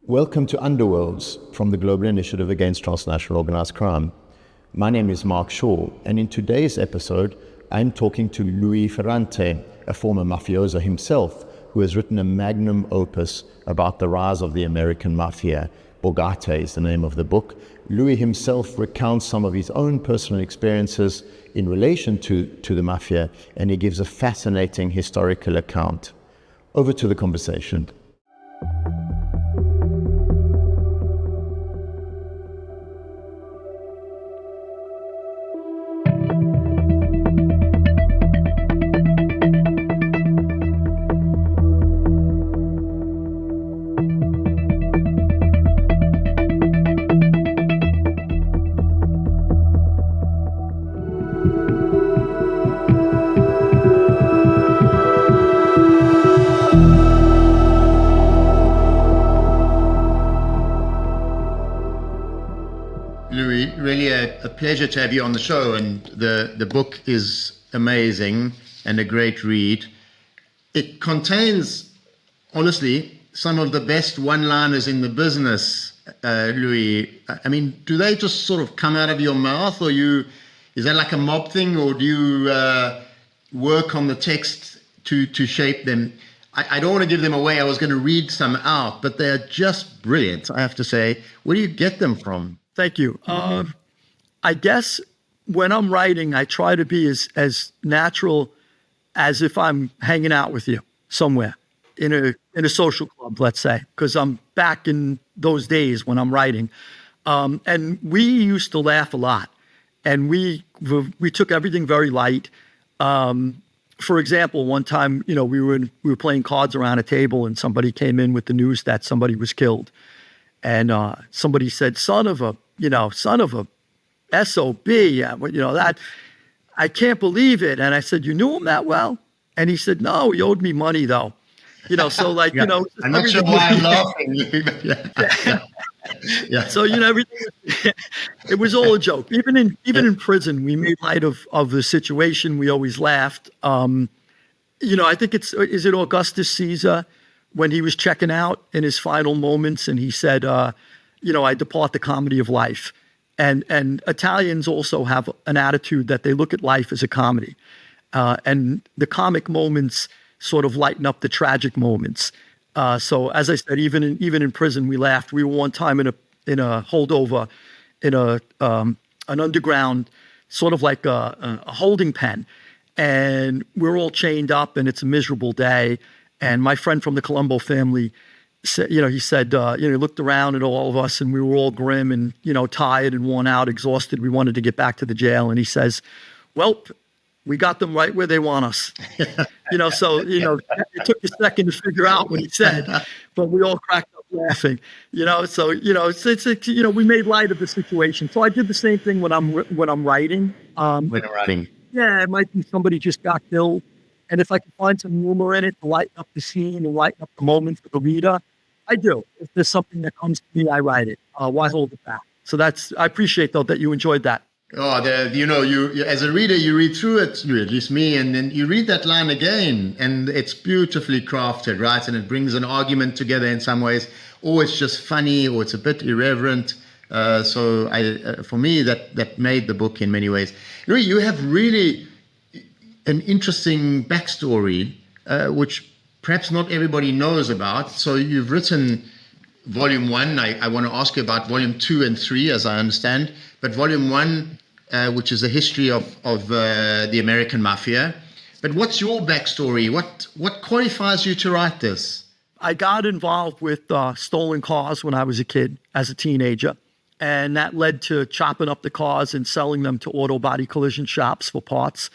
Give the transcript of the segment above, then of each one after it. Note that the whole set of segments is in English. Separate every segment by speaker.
Speaker 1: Welcome to Underworlds from the Global Initiative Against Transnational Organized Crime. My name is Mark Shaw, and in today's episode, I'm talking to Louis Ferrante, a former mafioso himself, who has written a magnum opus about the rise of the American Mafia. Borgata is the name of the book. Louis himself recounts some of his own personal experiences in relation to the Mafia, and he gives a fascinating historical account. Over to the conversation.
Speaker 2: Louis, really a pleasure to have you on the show, and the book is amazing and a great read. It contains, honestly, some of the best one-liners in the business, Louis. I mean, do they just sort of come out of your mouth, or is that like a mob thing, or do you work on the text to shape them? I don't want to give them away. I was going to read some out, but they're just brilliant, I have to say. Where do you get them from?
Speaker 3: Thank you. I guess when I'm writing, I try to be as natural as if I'm hanging out with you somewhere in a social club, let's say, because I'm back in those days when I'm writing. And we used to laugh a lot, and we took everything very light. For example, one time, we were playing cards around a table, and somebody came in with the news that somebody was killed. And somebody said, son of a SOB, that, I can't believe it. And I said, you knew him that well? And he said, no, he owed me money though. So like,
Speaker 2: yeah. I'm not sure why I'm laughing. Yeah.
Speaker 3: So, everything, it was all a joke. Even in prison, we made light of the situation. We always laughed. I think is it Augustus Caesar, when he was checking out in his final moments, and he said, I depart the comedy of life. And Italians also have an attitude that they look at life as a comedy. And the comic moments sort of lighten up the tragic moments. So as I said, even in prison, we laughed. We were one time in a holdover in an underground, sort of like a holding pen. And we're all chained up, and it's a miserable day. And my friend from the Colombo family said, he said, he looked around at all of us, and we were all grim and, tired and worn out, exhausted. We wanted to get back to the jail. And he says, well, we got them right where they want us. It took a second to figure out what he said, but we all cracked up laughing, we made light of the situation. So I did the same thing when I'm writing.
Speaker 2: When I'm writing.
Speaker 3: Yeah, it might be somebody just got killed. And if I can find some humor in it to lighten up the scene and lighten up the moment for the reader, I do. If there's something that comes to me, I write it. Why hold it back? So I appreciate, though, that you enjoyed that.
Speaker 2: Oh, you as a reader, you read through it, at least me, and then you read that line again, and it's beautifully crafted, right? And it brings an argument together in some ways, or it's just funny, or it's a bit irreverent. For me, that made the book in many ways. Louis, you have really an interesting backstory, which perhaps not everybody knows about. So you've written Volume 1. I want to ask you about Volume 2 and 3, as I understand. But Volume 1, which is a history of the American Mafia. But what's your backstory? What qualifies you to write this?
Speaker 3: I got involved with stolen cars when I was a kid, as a teenager. And that led to chopping up the cars and selling them to auto body collision shops for parts.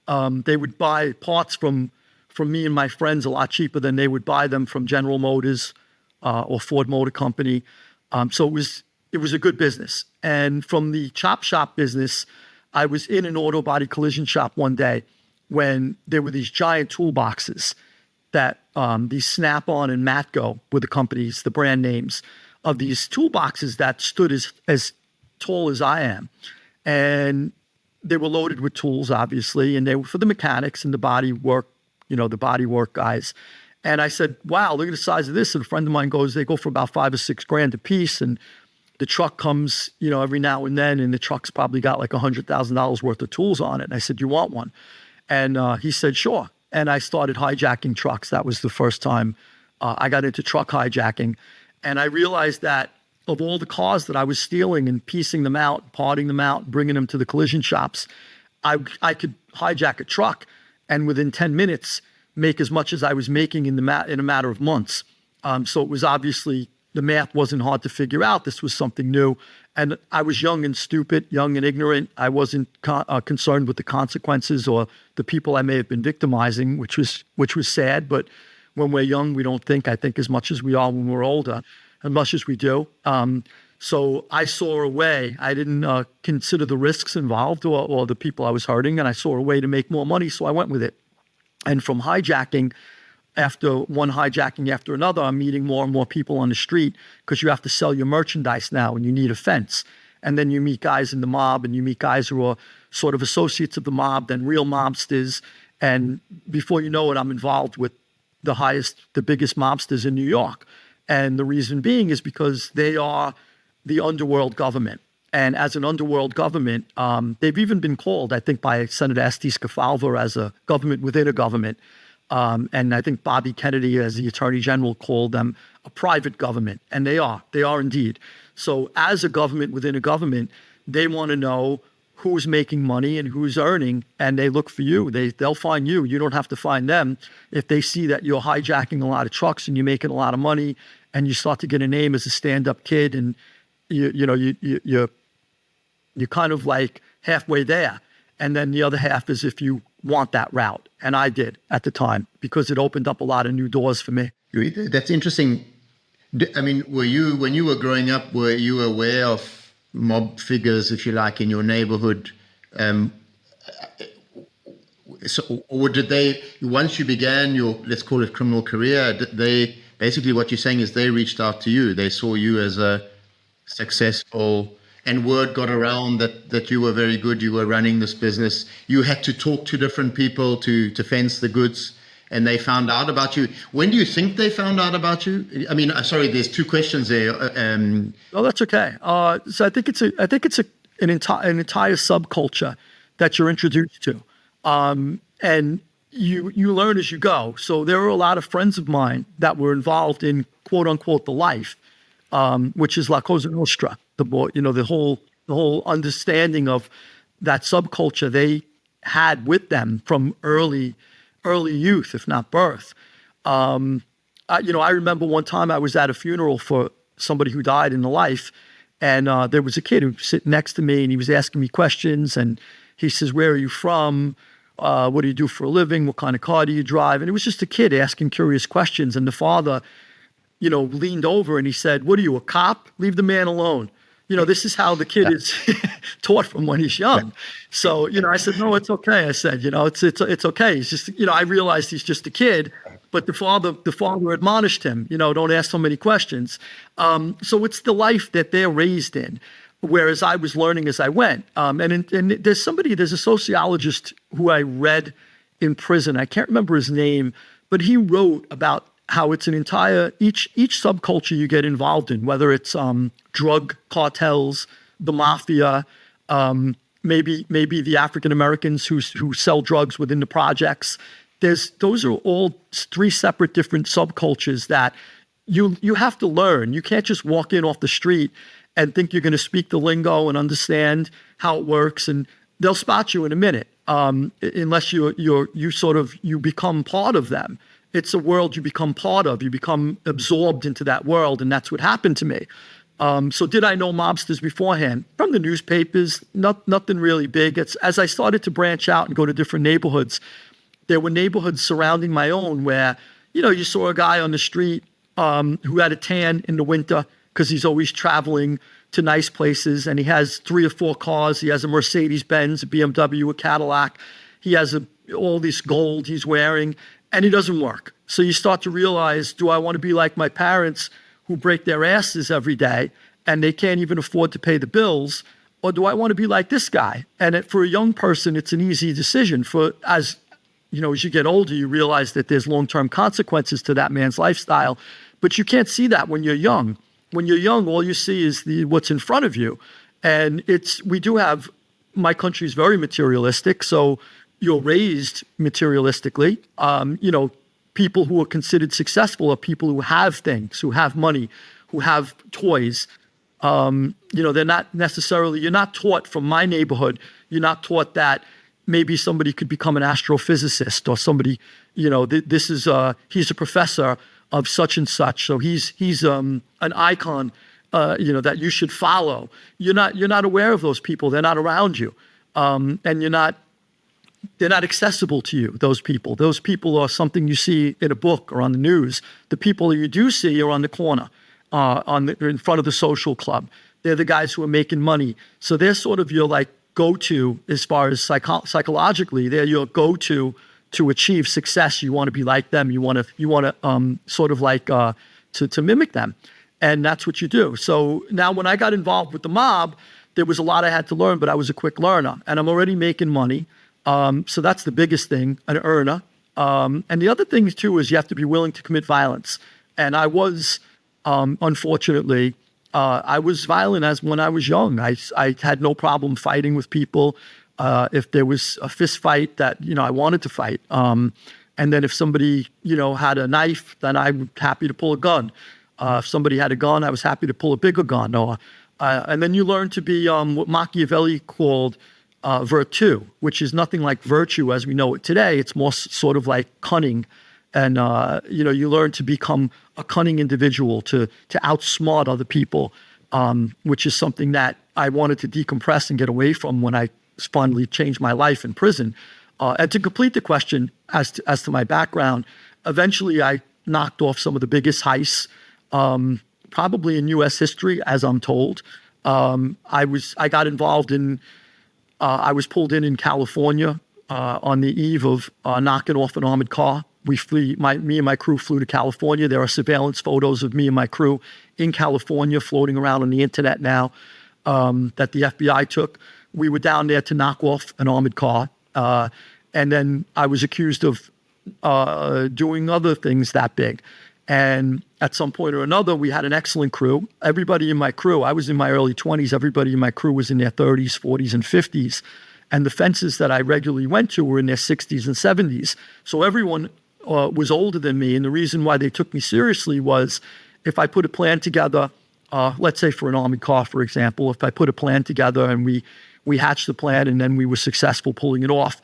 Speaker 3: They would buy parts from me and my friends a lot cheaper than they would buy them from General Motors or Ford Motor Company. So it was a good business. And from the chop shop business, I was in an auto body collision shop one day when there were these giant toolboxes that these Snap-on and Matco were the companies, the brand names of these toolboxes that stood as tall as I am. And they were loaded with tools, obviously, and they were for the mechanics and the body work, the body work guys. And I said, wow, look at the size of this. And a friend of mine goes, they go for about $5 or $6 grand a piece. And the truck comes, every now and then, and the truck's probably got like $100,000 worth of tools on it. And I said, you want one? And he said, sure. And I started hijacking trucks. That was the first time I got into truck hijacking. And I realized that of all the cars that I was stealing and piecing them out, parting them out, bringing them to the collision shops, I could hijack a truck and within 10 minutes make as much as I was making in a matter of months. So it was obviously, the math wasn't hard to figure out. This was something new. And I was young and stupid, young and ignorant. I wasn't concerned with the consequences or the people I may have been victimizing, which was sad. But when we're young, we don't think, I think, as much as we are when we're older, as much as we do. So I saw a way. I didn't consider the risks involved or the people I was hurting, and I saw a way to make more money, so I went with it. And from hijacking, after one hijacking after another, I'm meeting more and more people on the street because you have to sell your merchandise now and you need a fence. And then you meet guys in the mob and you meet guys who are sort of associates of the mob, then real mobsters. And before you know it, I'm involved with the biggest mobsters in New York. And the reason being is because they are the underworld government. And as an underworld government, they've even been called, I think, by Senator Estes Kefauver as a government within a government. And I think Bobby Kennedy, as the Attorney General, called them a private government. And they are indeed. So as a government within a government, they want to know who's making money and who's earning, and they look for you. They'll find you. You don't have to find them. If they see that you're hijacking a lot of trucks and you're making a lot of money and you start to get a name as a stand-up kid and you're kind of like halfway there. And then the other half is if you want that route. And I did at the time because it opened up a lot of new doors for me.
Speaker 2: That's interesting. I mean, when you were growing up, were you aware of mob figures, if you like, in your neighborhood? Or did they, once you began your, let's call it, criminal career, basically what you're saying is they reached out to you. They saw you as a successful, and word got around that you were very good, you were running this business. You had to talk to different people to fence the goods, and they found out about you. When do you think they found out about you? I mean, sorry, there's two questions there.
Speaker 3: No, that's okay. So I think it's an entire subculture that you're introduced to, and you learn as you go. So there were a lot of friends of mine that were involved in quote unquote the life, which is La Cosa Nostra. The whole understanding of that subculture they had with them from early youth, if not birth. I remember one time I was at a funeral for somebody who died in the life, and there was a kid who was sitting next to me, and he was asking me questions, and he says, "Where are you from? What do you do for a living? What kind of car do you drive?" And it was just a kid asking curious questions, and the father, leaned over and he said, "What are you, a cop? Leave the man alone." This is how the kid is taught from when he's young. So, I said, "No, it's okay." I said, it's okay. He's just, I realized he's just a kid, but the father admonished him, don't ask so many questions. So it's the life that they're raised in, whereas I was learning as I went. And there's a sociologist who I read in prison. I can't remember his name, but he wrote about how it's an entire, each subculture you get involved in, whether it's drug cartels, the mafia, maybe the African Americans who sell drugs within the projects. Those are all three separate different subcultures that you have to learn. You can't just walk in off the street and think you're going to speak the lingo and understand how it works, and they'll spot you in a minute, unless you become part of them. It's a world you become part of. You become absorbed into that world, and that's what happened to me. So did I know mobsters beforehand? From the newspapers, nothing really big. It's as I started to branch out and go to different neighborhoods, there were neighborhoods surrounding my own where, you saw a guy on the street who had a tan in the winter because he's always traveling to nice places, and he has 3 or 4 cars. He has a Mercedes-Benz, a BMW, a Cadillac. He has all this gold he's wearing, and he doesn't work. So you start to realize, do I want to be like my parents who break their asses every day and they can't even afford to pay the bills? Or do I want to be like this guy? And for a young person, it's an easy decision. For as as you get older, you realize that there's long-term consequences to that man's lifestyle, but you can't see that when you're young. When you're young, all you see is what's in front of you. And my country is very materialistic, so you're raised materialistically. People who are considered successful are people who have things, who have money, who have toys. They're not necessarily, you're not taught from my neighborhood, you're not taught that maybe somebody could become an astrophysicist or somebody, he's a professor of such and such. So he's an icon, that you should follow. You're not aware of those people. They're not around you. And they're not accessible to you, those people. Those people are something you see in a book or on the news. The people you do see are on the corner, in front of the social club. They're the guys who are making money. So they're sort of your like go-to as far as psychologically. They're your go-to to achieve success. You want to be like them. You want to sort of like to mimic them. And that's what you do. So now when I got involved with the mob, there was a lot I had to learn, but I was a quick learner. And I'm already making money. So that's the biggest thing, an earner. And the other thing too is you have to be willing to commit violence. And I was, unfortunately, I was violent when I was young. I had no problem fighting with people. If there was a fist fight that, I wanted to fight. And then if somebody, had a knife, then I'm happy to pull a gun. If somebody had a gun, I was happy to pull a bigger gun. And then you learn to be what Machiavelli called virtù, which is nothing like virtue as we know it today. It's more sort of like cunning. And, you learn to become a cunning individual, to outsmart other people, which is something that I wanted to decompress and get away from when I finally changed my life in prison. And to complete the question as to my background, eventually I knocked off some of the biggest heists, probably in U.S. history, as I'm told. I got involved in, I was pulled in California on the eve of knocking off an armored car. Me and my crew flew to California. There are surveillance photos of me and my crew in California floating around on the internet now that the FBI took. We were down there to knock off an armored car. And then I was accused of doing other things that big. And at some point or another, we had an excellent crew. Everybody in my crew, I was in my early 20s, everybody in my crew was in their 30s, 40s, and 50s. And the fences that I regularly went to were in their 60s and 70s. So everyone was older than me. And the reason why they took me seriously was if I put a plan together, let's say for an armored car, for example, if I put a plan together and we hatched the plan and then we were successful pulling it off,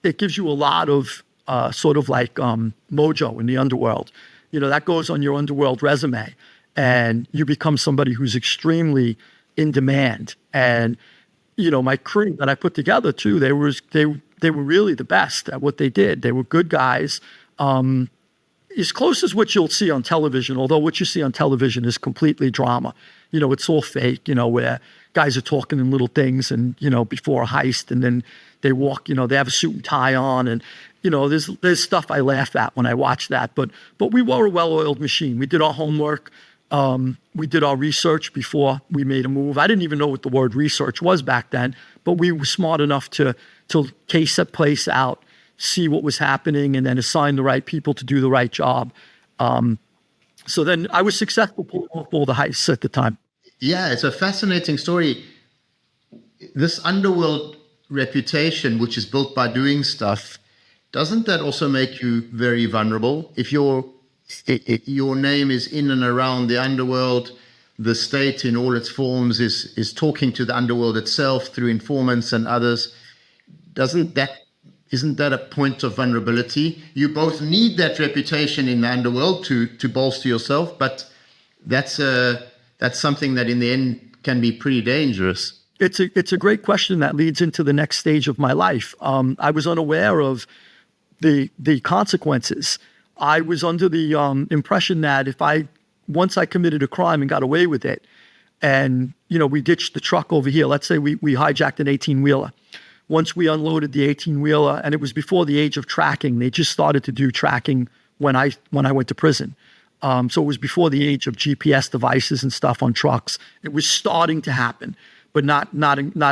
Speaker 3: it gives you a lot of sort of like mojo in the underworld. That goes on your underworld resume, and you become somebody who's extremely in demand. And, my crew that I put together too, they were really the best at what they did. They were good guys. As close as what you'll see on television, although what you see on television is completely drama. It's all fake, where guys are talking in little things and, before a heist, and then they walk, they have a suit and tie on, and, there's stuff I laugh at when I watch that, but we were a well-oiled machine. We did our homework. We did our research before we made a move. I didn't even know what the word research was back then, but we were smart enough to case a place out, see what was happening, and then assign the right people to do the right job. So then I was successful pulling off all the heists at the time.
Speaker 2: Yeah, it's a fascinating story. This underworld reputation, which is built by doing stuff, doesn't that also make you very vulnerable? If your name is in and around the underworld, the state in all its forms is talking to the underworld itself through informants and others, isn't that a point of vulnerability? You both need that reputation in the underworld to bolster yourself, but that's something that in the end can be pretty dangerous.
Speaker 3: It's a great question that leads into the next stage of my life. I was unaware of the consequences. I was under the impression that once I committed a crime and got away with it, and we ditched the truck over here. Let's say we hijacked an 18-wheeler. Once we unloaded the 18-wheeler, and it was before the age of tracking. They just started to do tracking when I went to prison. So it was before the age of GPS devices and stuff on trucks. It was starting to happen. but not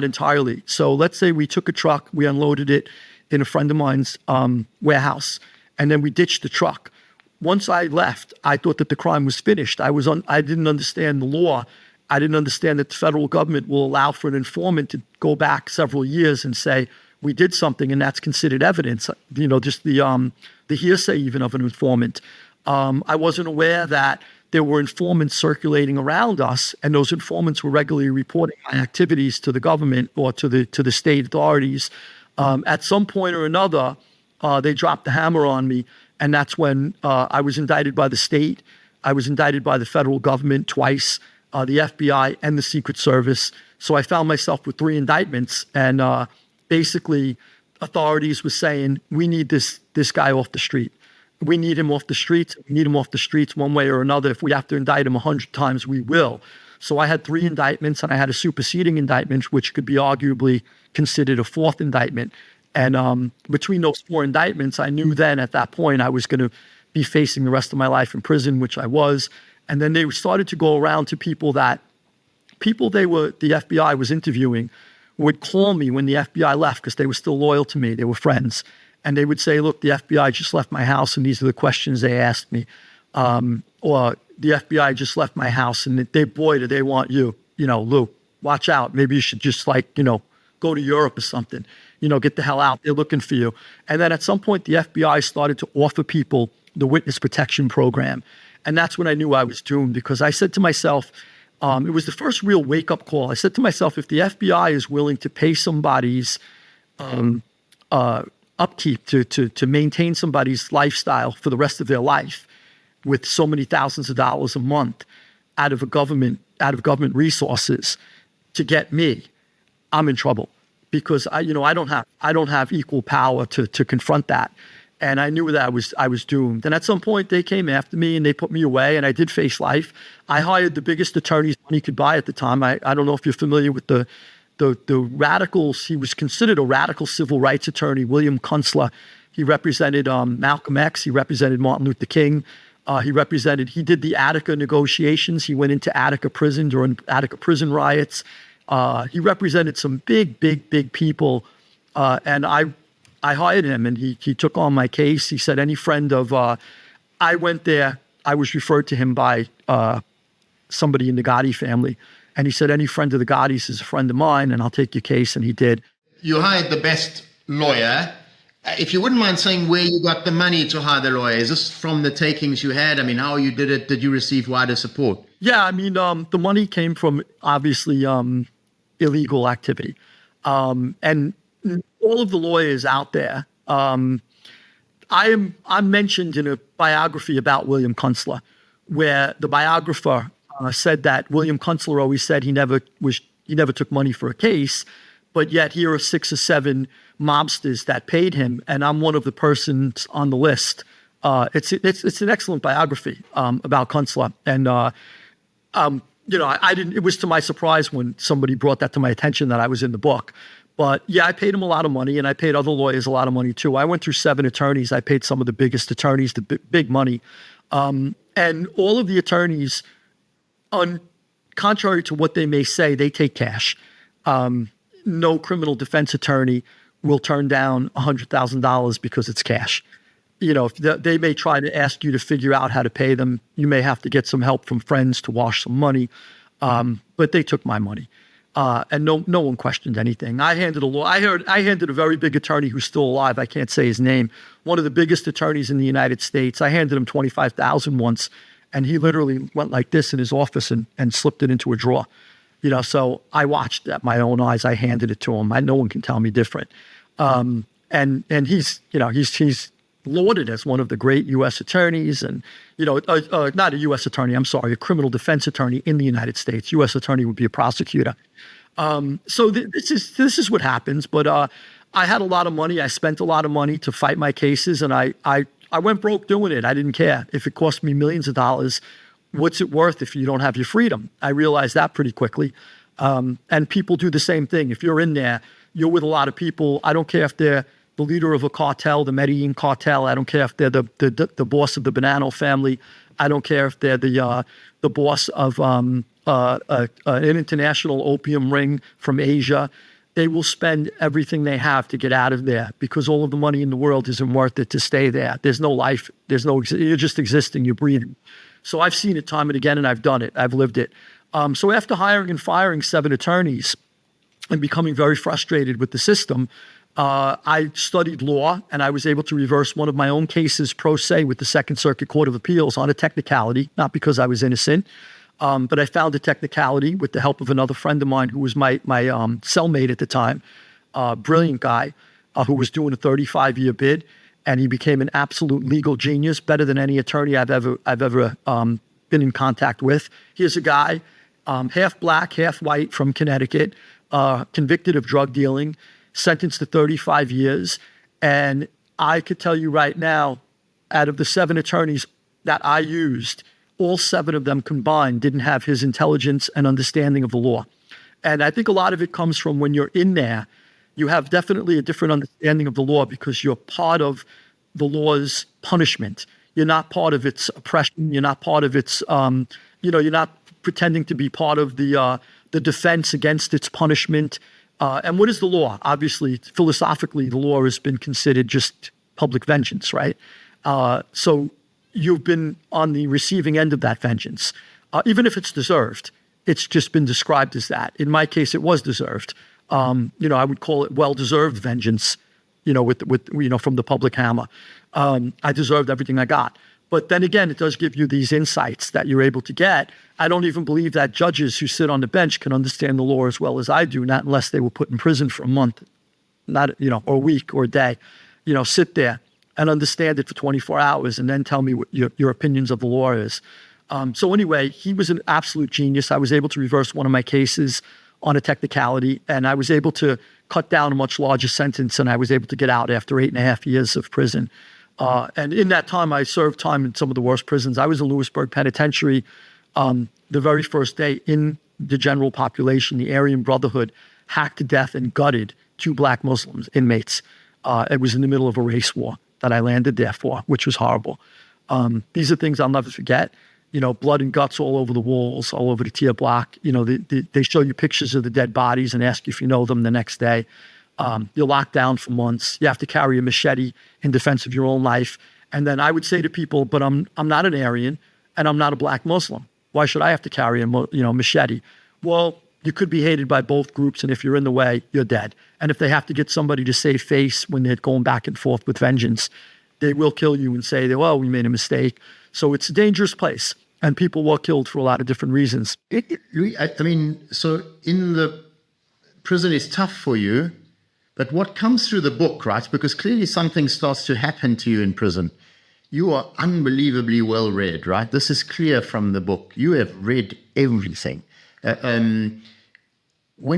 Speaker 3: entirely. So let's say we took a truck, we unloaded it in a friend of mine's warehouse, and then we ditched the truck. Once I left, I thought that the crime was finished. I didn't understand the law. I didn't understand that the federal government will allow for an informant to go back several years and say, we did something, and that's considered evidence. Just the hearsay even of an informant. I wasn't aware that there were informants circulating around us, and those informants were regularly reporting my activities to the government or to the state authorities. At some point or another, they dropped the hammer on me, and that's when I was indicted by the state. I was indicted by the federal government twice, the FBI and the Secret Service. So I found myself with 3 indictments, and basically authorities were saying, we need this guy off the street. We need him off the streets. We need him off the streets one way or another. If we have to indict him 100 times, we will. So I had 3 indictments, and I had a superseding indictment, which could be arguably considered a 4th indictment. And between those 4 indictments, I knew then at that point I was going to be facing the rest of my life in prison, which I was. And then they started to go around to the FBI was interviewing would call me when the FBI left because they were still loyal to me. They were friends. And they would say, look, the FBI just left my house and these are the questions they asked me. Or the FBI just left my house and do they want you, Lou, watch out. Maybe you should just go to Europe or something, get the hell out. They're looking for you. And then at some point, the FBI started to offer people the witness protection program. And that's when I knew I was doomed, because I said to myself, it was the first real wake-up call. I said to myself, if the FBI is willing to pay somebody's upkeep to maintain somebody's lifestyle for the rest of their life with so many thousands of dollars a month out of government resources to get me, I'm in trouble, because I don't have equal power to confront that. And I knew that I was doomed. And at some point they came after me and they put me away, and I did face life. I hired the biggest attorneys money could buy at the time. I don't know if you're familiar with the radicals. He was considered a radical civil rights attorney, William Kunstler. He represented Malcolm X. He represented Martin Luther King. He did the Attica negotiations. He went into Attica prison during Attica prison riots. He represented some big people. And I hired him, and he took on my case. He said, any friend of, I went there, I was referred to him by somebody in the Gotti family. And he said, any friend of the Gottis is a friend of mine, and I'll take your case. And he did.
Speaker 2: You hired the best lawyer. If you wouldn't mind saying where you got the money to hire the lawyer, is this from the takings you had? I mean, how you did it? Did you receive wider support?
Speaker 3: Yeah, I mean, the money came from obviously illegal activity. And all of the lawyers out there, I'm mentioned in a biography about William Kunstler, where the biographer said that William Kunstler always said he never took money for a case, but yet here are 6 or 7 mobsters that paid him, and I'm one of the persons on the list. It's an excellent biography about Kunstler, and I didn't. It was to my surprise when somebody brought that to my attention that I was in the book. But yeah, I paid him a lot of money, and I paid other lawyers a lot of money too. I went through 7 attorneys. I paid some of the biggest attorneys the big money, and all of the attorneys, contrary to what they may say, they take cash. No criminal defense attorney will turn down $100,000 because it's cash. If they may try to ask you to figure out how to pay them. You may have to get some help from friends to wash some money, but they took my money. And no one questioned anything. I handed a very big attorney who's still alive. I can't say his name. One of the biggest attorneys in the United States. I handed him $25,000 once, and he literally went like this in his office and slipped it into a drawer. So I watched at my own eyes. I handed it to him. No one can tell me different. And he's lauded as one of the great U.S. attorneys, and not a U.S. attorney. I'm sorry, a criminal defense attorney in the United States. U.S. attorney would be a prosecutor. So this is what happens. But I had a lot of money. I spent a lot of money to fight my cases, and I went broke doing it. I didn't care if it cost me millions of dollars. What's it worth if you don't have your freedom? I realized that pretty quickly. And people do the same thing. If you're in there, you're with a lot of people. I don't care if they're the leader of a cartel, the Medellin cartel. I don't care if they're the boss of the Bonanno family. I don't care if they're the boss of an international opium ring from Asia. They will spend everything they have to get out of there because all of the money in the world isn't worth it to stay there. There's no life. You're just existing. You're breathing. So I've seen it time and again, and I've done it. I've lived it. So after hiring and firing 7 attorneys and becoming very frustrated with the system, I studied law, and I was able to reverse one of my own cases pro se with the Second Circuit Court of Appeals on a technicality, not because I was innocent, but I found a technicality with the help of another friend of mine who was my cellmate at the time, brilliant guy who was doing a 35-year bid, and he became an absolute legal genius, better than any attorney I've ever been in contact with. Here's a guy, half black, half white, from Connecticut, convicted of drug dealing, sentenced to 35 years. And I could tell you right now, out of the 7 attorneys that I used, all 7 of them combined didn't have his intelligence and understanding of the law. And I think a lot of it comes from when you're in there, you have definitely a different understanding of the law because you're part of the law's punishment. You're not part of its oppression. You're not part of its, you're not pretending to be part of the defense against its punishment. And what is the law? Obviously, philosophically, the law has been considered just public vengeance, right? So you've been on the receiving end of that vengeance. Even if it's deserved, it's just been described as that. In my case, it was deserved. I would call it well-deserved vengeance, with from the public hammer. I deserved everything I got. But then again, it does give you these insights that you're able to get. I don't even believe that judges who sit on the bench can understand the law as well as I do, not unless they were put in prison for a month, or a week or a day. Sit there and understand it for 24 hours and then tell me what your opinions of the law is. So anyway, he was an absolute genius. I was able to reverse one of my cases on a technicality, and I was able to cut down a much larger sentence, and I was able to get out after 8.5 years of prison. And in that time, I served time in some of the worst prisons. I was in Lewisburg Penitentiary the very first day in the general population. The Aryan Brotherhood hacked to death and gutted 2 black Muslims inmates. It was in the middle of a race war that I landed there for, which was horrible. These are things I'll never forget. Blood and guts all over the walls, all over the tier block. They show you pictures of the dead bodies and ask you if you know them the next day. You're locked down for months. You have to carry a machete in defense of your own life. And then I would say to people, but I'm not an Aryan and I'm not a black Muslim. Why should I have to carry a machete? Well, you could be hated by both groups, and if you're in the way, you're dead. And if they have to get somebody to save face when they're going back and forth with vengeance, they will kill you and say, well, we made a mistake. So it's a dangerous place, and people were killed for a lot of different reasons.
Speaker 2: So in the prison is tough for you, but what comes through the book, right? Because clearly something starts to happen to you in prison. You are unbelievably well read, right? This is clear from the book. You have read everything. When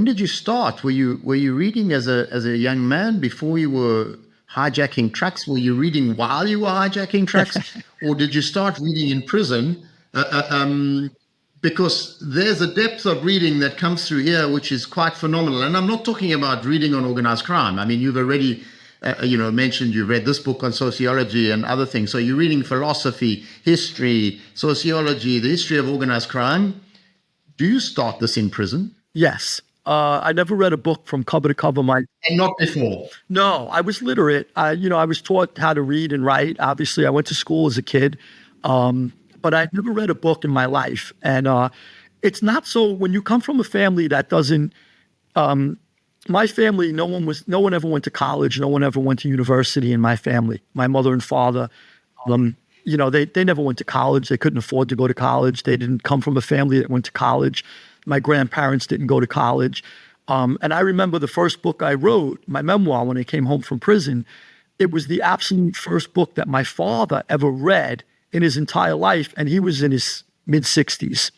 Speaker 2: did you start? Were you reading as a young man before you were hijacking trucks? Were you reading while you were hijacking trucks, or did you start reading in prison? Because there's a depth of reading that comes through here, which is quite phenomenal. And I'm not talking about reading on organized crime. I mean, you've already, mentioned you read this book on sociology and other things. So you're reading philosophy, history, sociology, the history of organized crime. Do you start this in prison?
Speaker 3: Yes. I never read a book from cover to cover.
Speaker 2: And not before?
Speaker 3: No, I was literate. I was taught how to read and write. Obviously, I went to school as a kid. But I never read a book in my life. And it's not so, when you come from a family that doesn't, my family, no one ever went to college. No one ever went to university in my family. My mother and father, they never went to college. They couldn't afford to go to college. They didn't come from a family that went to college. My grandparents didn't go to college. And I remember the first book I wrote, my memoir, when I came home from prison, it was the absolute first book that my father ever read in his entire life. And he was in his mid-60s,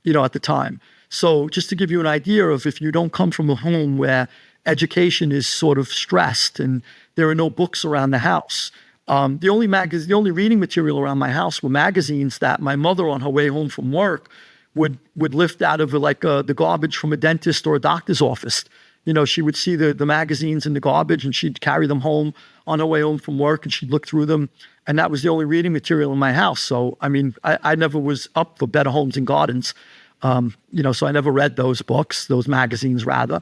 Speaker 3: at the time. So just to give you an idea of, if you don't come from a home where education is sort of stressed and there are no books around the house, the only reading material around my house were magazines that my mother, on her way home from work, would lift out of the garbage from a dentist or a doctor's office. She would see the magazines in the garbage and she'd carry them home on her way home from work and she'd look through them. And that was the only reading material in my house. So, I mean, I never was up for Better Homes and Gardens. So I never read those books, those magazines rather.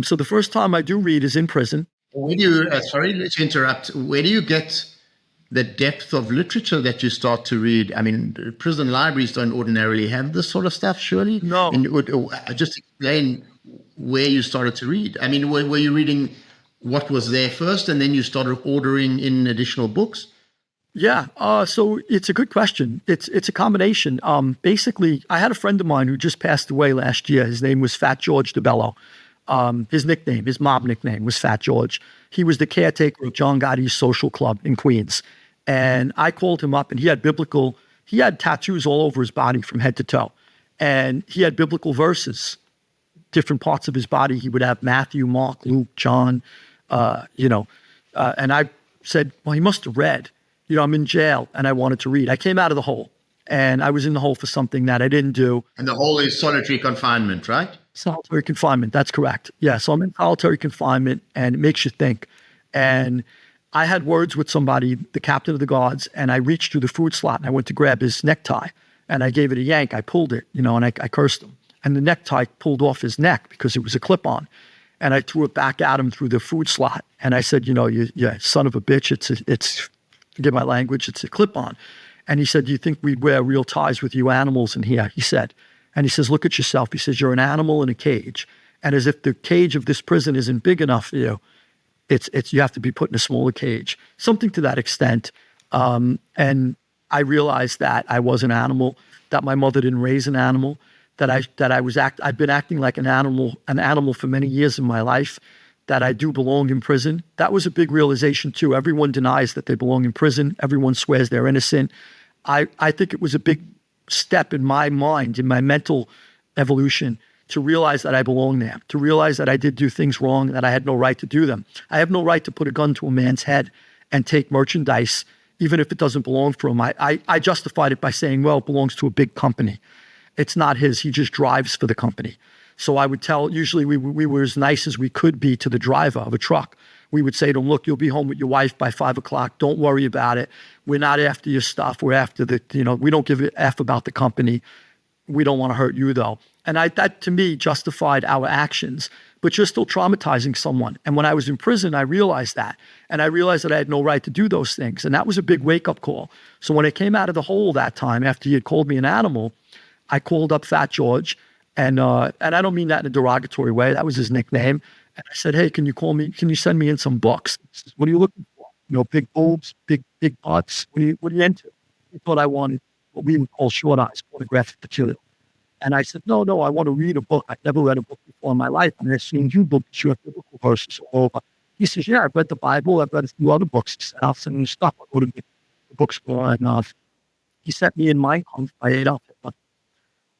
Speaker 3: So the first time I do read is in prison.
Speaker 2: Where do you, sorry to interrupt, where do you get the depth of literature that you start to read? I mean, prison libraries don't ordinarily have this sort of stuff, surely?
Speaker 3: No.
Speaker 2: And just explain where you started to read. I mean, were you reading what was there first and then you started ordering in additional books?
Speaker 3: Yeah, so it's a good question. It's a combination. Basically, I had a friend of mine who just passed away last year. His name was Fat George DeBello. His mob nickname was Fat George. He was the caretaker of John Gotti's social club in Queens. And I called him up and he had tattoos all over his body from head to toe. And he had biblical verses, different parts of his body. He would have Matthew, Mark, Luke, John, and I said, well, he must have read. I'm in jail and I wanted to read. I came out of the hole and I was in the hole for something that I didn't do.
Speaker 2: And the hole is solitary confinement, right?
Speaker 3: Solitary confinement, that's correct. Yeah, so I'm in solitary confinement and it makes you think. And I had words with somebody, the captain of the guards, and I reached through the food slot and I went to grab his necktie and I gave it a yank. I pulled it, and I cursed him. And the necktie pulled off his neck because it was a clip-on. And I threw it back at him through the food slot. And I said, you son of a bitch, it's forgive my language, it's a clip-on. And he said, do you think we'd wear real ties with you animals in here? He said, and he says, look at yourself. He says, you're an animal in a cage. And as if the cage of this prison isn't big enough for you, you have to be put in a smaller cage, something to that extent. And I realized that I was an animal, that my mother didn't raise an animal, I've been acting like an animal for many years in my life, that I do belong in prison. That was a big realization too. Everyone denies that they belong in prison. Everyone swears they're innocent. I think it was a big step in my mind, in my mental evolution, to realize that I belong there, to realize that I did do things wrong, that I had no right to do them. I have no right to put a gun to a man's head and take merchandise, even if it doesn't belong to him. I justified it by saying, well, it belongs to a big company. It's not his. He just drives for the company. So I would usually we were as nice as we could be to the driver of a truck. We would say to him, look, you'll be home with your wife by 5 o'clock. Don't worry about it. We're not after your stuff. We're after we don't give a F about the company. We don't want to hurt you though. And that to me justified our actions, but you're still traumatizing someone. And when I was in prison, I realized that. And I realized that I had no right to do those things. And that was a big wake-up call. So when I came out of the hole that time, after he had called me an animal, I called up Fat George. And I don't mean that in a derogatory way. That was his nickname. And I said, hey, can you send me in some books? He says, what are you looking for? Big boobs, big butts. What are you into? He thought I wanted what we would call short eyes, pornographic material. And I said, no, I want to read a book. I've never read a book before in my life. And I've seen you books, your biblical verses all over. He says, yeah, I've read the Bible. I've read a few other books. He said, I'll send you stuff. I'll go to the bookstore. And he sent me in Mein Kampf by Adolf Hitler,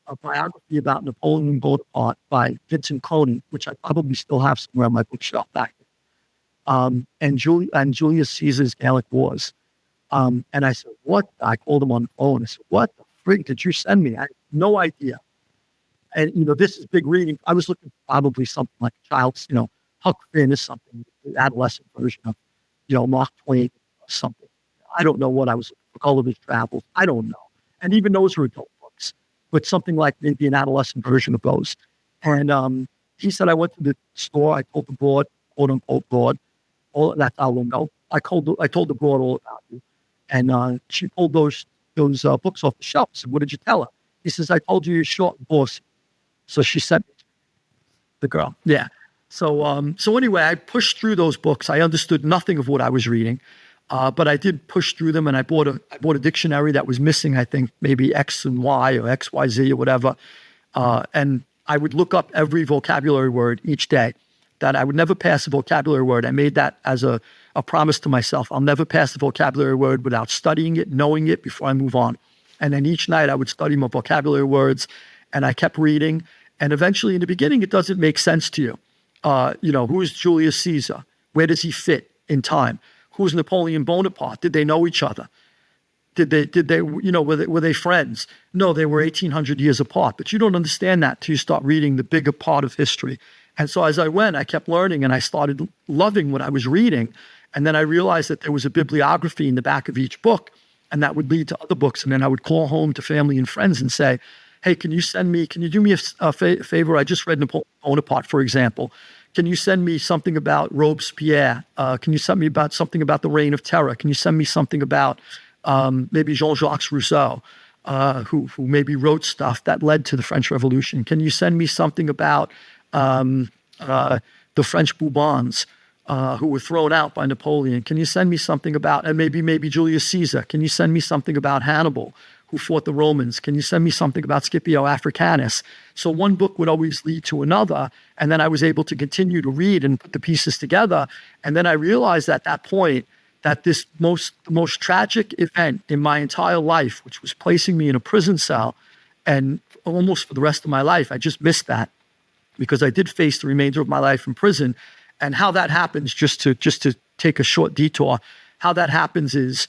Speaker 3: a biography about Napoleon Bonaparte by Vincent Conan, which I probably still have somewhere on my bookshelf back there. And Julius Caesar's Gallic Wars. And I said, what? I called him on the phone. I said, what the frig did you send me? I had no idea. And, this is big reading. I was looking for probably something like a child's, Huck Finn is something, the adolescent version of, Mark Twain or something. I don't know what I was looking for. Gulliver's Travels. I don't know. And even those are adult books, but something like maybe an adolescent version of those. And he said, I went to the store. I told the broad, quote unquote broad, all that's all I know. I told the broad all about you. And she pulled those books off the shelf. I said, what did you tell her? He says, I told you you're short and bossy. So she sent me the girl. Yeah. So anyway, I pushed through those books. I understood nothing of what I was reading, but I did push through them. And I bought a dictionary that was missing, I think, maybe X and Y or XYZ or whatever. And I would look up every vocabulary word each day. That I would never pass a vocabulary word. I made that as a promise to myself. I'll never pass a vocabulary word without studying it, knowing it before I move on. And then each night I would study my vocabulary words, and I kept reading. And eventually, in the beginning, it doesn't make sense to you. Who is Julius Caesar? Where does he fit in time? Who's Napoleon Bonaparte? Did they know each other? Did they were they friends? No, they were 1,800 years apart. But you don't understand that till you start reading the bigger part of history. And so as I went, I kept learning and I started loving what I was reading. And then I realized that there was a bibliography in the back of each book, and that would lead to other books. And then I would call home to family and friends and say, hey, can you do me a favor? I just read Napoleon Bonaparte, for example. Can you send me something about Robespierre? Can you send me about something about the Reign of Terror? Can you send me something about maybe Jean-Jacques Rousseau, who maybe wrote stuff that led to the French Revolution? Can you send me something about the French Bourbons who were thrown out by Napoleon? Can you send me something about, and maybe Julius Caesar? Can you send me something about Hannibal, who fought the Romans? Can you send me something about Scipio Africanus? So one book would always lead to another, and then I was able to continue to read and put the pieces together. And then I realized at that point that the most tragic event in my entire life, which was placing me in a prison cell, and almost for the rest of my life, I just missed that because I did face the remainder of my life in prison. And how that happens, just to take a short detour, how that happens is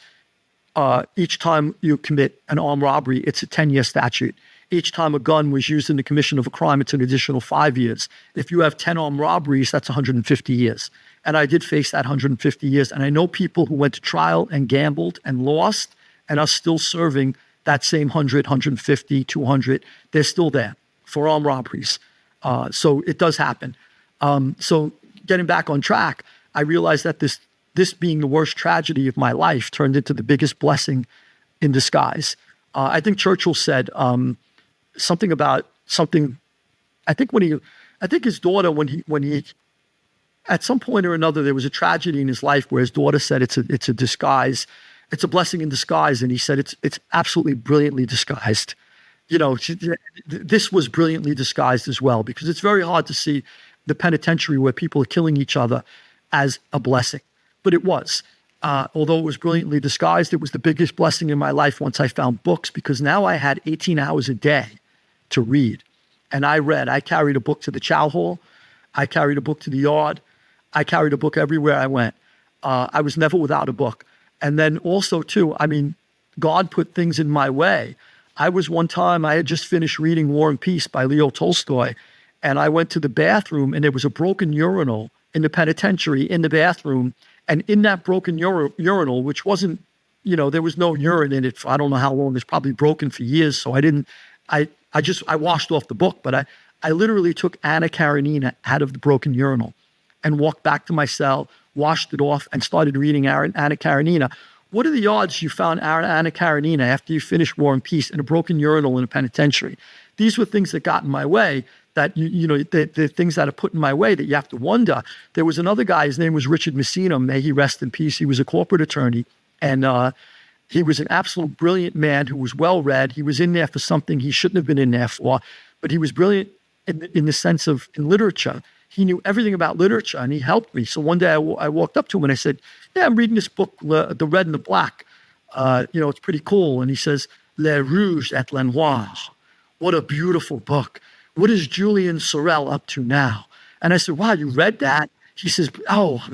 Speaker 3: each time you commit an armed robbery, it's a 10-year statute. Each time a gun was used in the commission of a crime, it's an additional 5 years. If you have 10 armed robberies, that's 150 years. And I did face that 150 years. And I know people who went to trial and gambled and lost and are still serving that same 100, 150, 200. They're still there for armed robberies. So it does happen. So getting back on track, I realized that this being the worst tragedy of my life turned into the biggest blessing in disguise. I think Churchill said something. I think his daughter, when he, at some point or another, there was a tragedy in his life where his daughter said it's a disguise, it's a blessing in disguise, and he said it's absolutely brilliantly disguised. This was brilliantly disguised as well, because it's very hard to see the penitentiary where people are killing each other as a blessing. But it was. Although it was brilliantly disguised, it was the biggest blessing in my life once I found books, because now I had 18 hours a day to read. And I read. I carried a book to the chow hall. I carried a book to the yard. I carried a book everywhere I went. I was never without a book. And then also, too, God put things in my way. I had just finished reading War and Peace by Leo Tolstoy, and I went to the bathroom, and there was a broken urinal in the penitentiary in the bathroom. And in that broken urinal, which wasn't, there was no urine in it for I don't know how long. It's probably broken for years. So I washed off the book, but I literally took Anna Karenina out of the broken urinal and walked back to my cell, washed it off, and started reading Anna Karenina. What are the odds you found Anna Karenina after you finished War and Peace in a broken urinal in a penitentiary? These were things that got in my way, that the things that are put in my way that you have to wonder. There was another guy, his name was Richard Messina, may he rest in peace. He was a corporate attorney, and he was an absolute brilliant man who was well-read. He was in there for something he shouldn't have been in there for, but he was brilliant in the sense of in literature. He knew everything about literature, and he helped me. So one day I walked up to him and I said, yeah, I'm reading this book, The Red and the Black. It's pretty cool. And he says, Le Rouge et le Noir. What a beautiful book. What is Julian Sorel up to now? And I said, wow, you read that? He says, oh,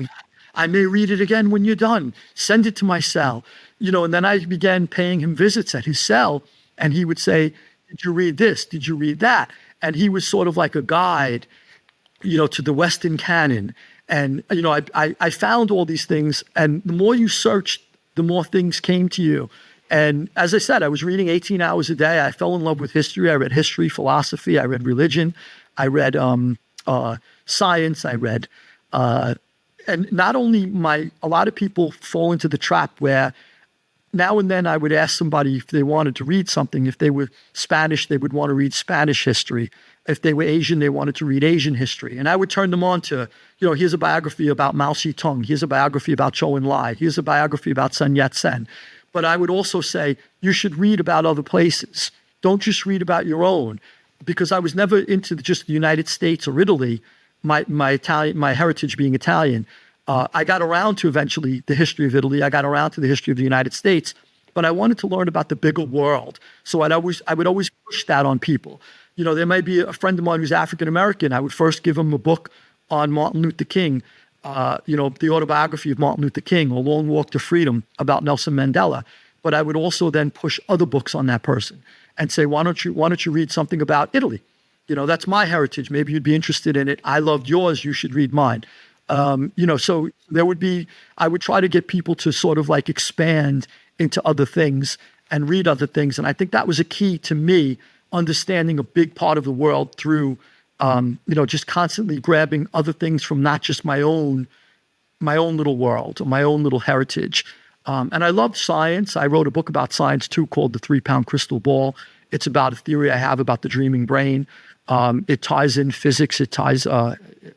Speaker 3: I may read it again when you're done. Send it to my cell. And then I began paying him visits at his cell, and he would say, did you read this? Did you read that? And he was sort of like a guide, to the Western canon. And, I found all these things, and the more you searched, the more things came to you. And as I said, I was reading 18 hours a day. I fell in love with history. I read history, philosophy. I read religion. I read science. I read, and not only a lot of people fall into the trap where now and then I would ask somebody if they wanted to read something. If they were Spanish, they would want to read Spanish history. If they were Asian, they wanted to read Asian history. And I would turn them on to, here's a biography about Mao Zedong. Here's a biography about Zhou Enlai. Here's a biography about Sun Yat-sen. But I would also say, you should read about other places. Don't just read about your own. Because I was never into just the United States or Italy, my heritage being Italian. I got around to eventually the history of Italy. I got around to the history of the United States. But I wanted to learn about the bigger world. So I would always push that on people. There might be a friend of mine who's African-American. I would first give him a book on Martin Luther King, the autobiography of Martin Luther King, or Long Walk to Freedom about Nelson Mandela. But I would also then push other books on that person and say, why don't you read something about Italy? That's my heritage. Maybe you'd be interested in it. I loved yours. You should read mine. So I would try to get people to sort of like expand into other things and read other things. And I think that was a key to me, understanding a big part of the world through, just constantly grabbing other things from not just my own little world or my own little heritage. And I loved science. I wrote a book about science too, called The 3-Pound Crystal Ball. It's about a theory I have about the dreaming brain. It ties in physics. It ties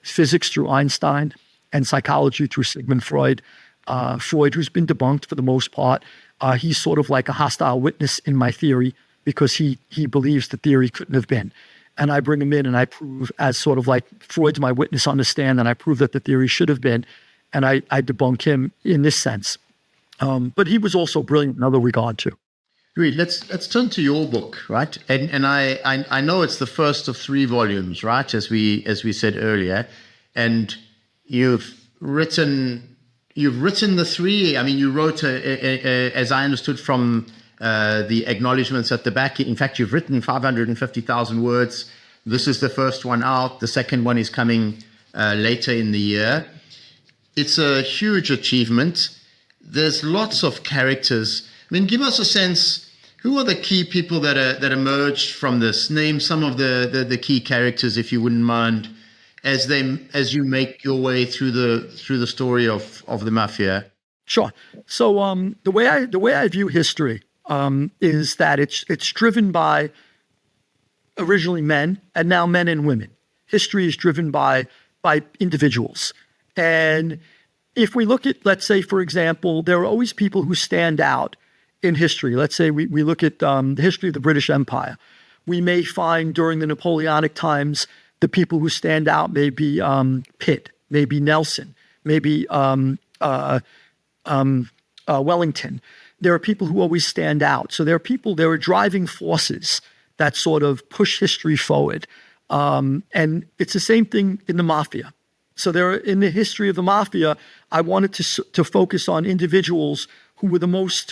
Speaker 3: physics through Einstein and psychology through Sigmund Freud. Freud, who's been debunked for the most part, he's sort of like a hostile witness in my theory because he believes the theory couldn't have been. And I bring him in and I prove, as sort of like Freud's my witness on the stand, and I prove that the theory should have been, and I debunk him in this sense. But he was also brilliant in other regard too.
Speaker 2: Great. Let's turn to your book, right? And I know it's the first of 3 volumes, right? As we said earlier, and you've written the 3. I mean, you wrote, as I understood from the acknowledgements at the back. In fact, you've written 550,000 words. This is the first one out. The second one is coming later in the year. It's a huge achievement. There's lots of characters. I mean, give us a sense. Who are the key people that emerged from this? Name some of the key characters, if you wouldn't mind, as you make your way through the story of the mafia.
Speaker 3: Sure. So the way I view history is that it's driven by originally men and now men and women. History is driven by individuals. And if we look at, let's say, for example, there are always people who stand out in history. Let's say we look at the history of the British Empire. We may find during the Napoleonic times, the people who stand out may be Pitt, maybe Nelson, maybe Wellington. There are people who always stand out. So there are driving forces that sort of push history forward. And it's the same thing in the mafia. So in the history of the mafia, I wanted to focus on individuals who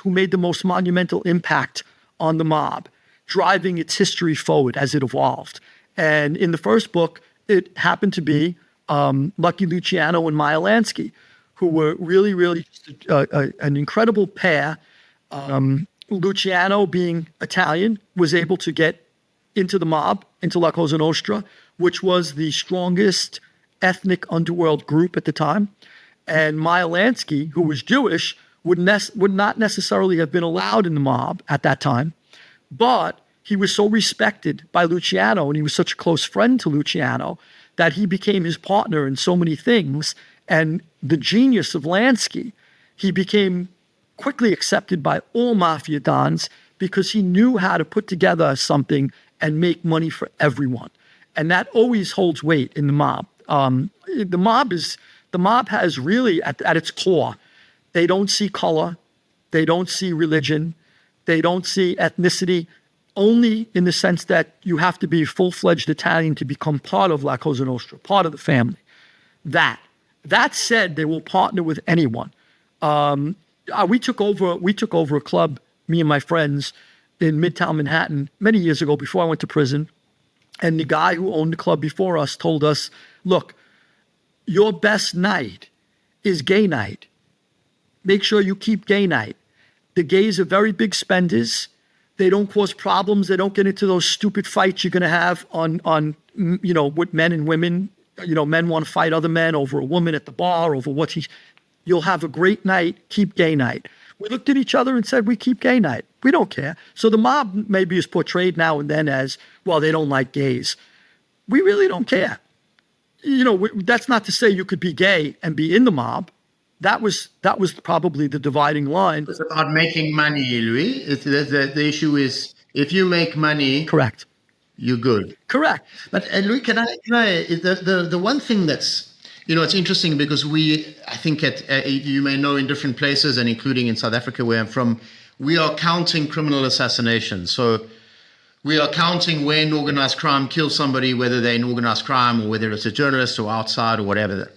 Speaker 3: made the most monumental impact on the mob, driving its history forward as it evolved. And in the first book, it happened to be Lucky Luciano and Meyer Lansky, who were really, really an incredible pair. Luciano, being Italian, was able to get into the mob, into La Cosa Nostra, which was the strongest ethnic underworld group at the time. And Meyer Lansky, who was Jewish, would not necessarily have been allowed in the mob at that time, but he was so respected by Luciano and he was such a close friend to Luciano that he became his partner in so many things. And the genius of Lansky, he became quickly accepted by all mafia dons because he knew how to put together something and make money for everyone. And that always holds weight in the mob. The mob has really at its core, they don't see color, they don't see religion, they don't see ethnicity, only in the sense that you have to be full-fledged Italian to become part of La Cosa Nostra, part of the family. That said, they will partner with anyone. We took over a club, me and my friends, in Midtown Manhattan many years ago before I went to prison. And the guy who owned the club before us told us, look, your best night is gay night. Make sure you keep gay night. The gays are very big spenders. They don't cause problems. They don't get into those stupid fights you're going to have on with men and women. Men want to fight other men over a woman at the bar, over you'll have a great night, keep gay night. We looked at each other and said, we keep gay night. We don't care. So the mob maybe is portrayed now and then as, well, they don't like gays. We really don't care. That's not to say you could be gay and be in the mob. That was probably the dividing line.
Speaker 2: It's about making money, Louis. The issue is, if you make money,
Speaker 3: correct,
Speaker 2: you're good.
Speaker 3: Correct.
Speaker 2: But Louis, can I the one thing that's, it's interesting because I think you may know in different places and including in South Africa where I'm from, we are counting criminal assassinations. So we are counting when organized crime kills somebody, whether they're in organized crime or whether it's a journalist or outside or whatever.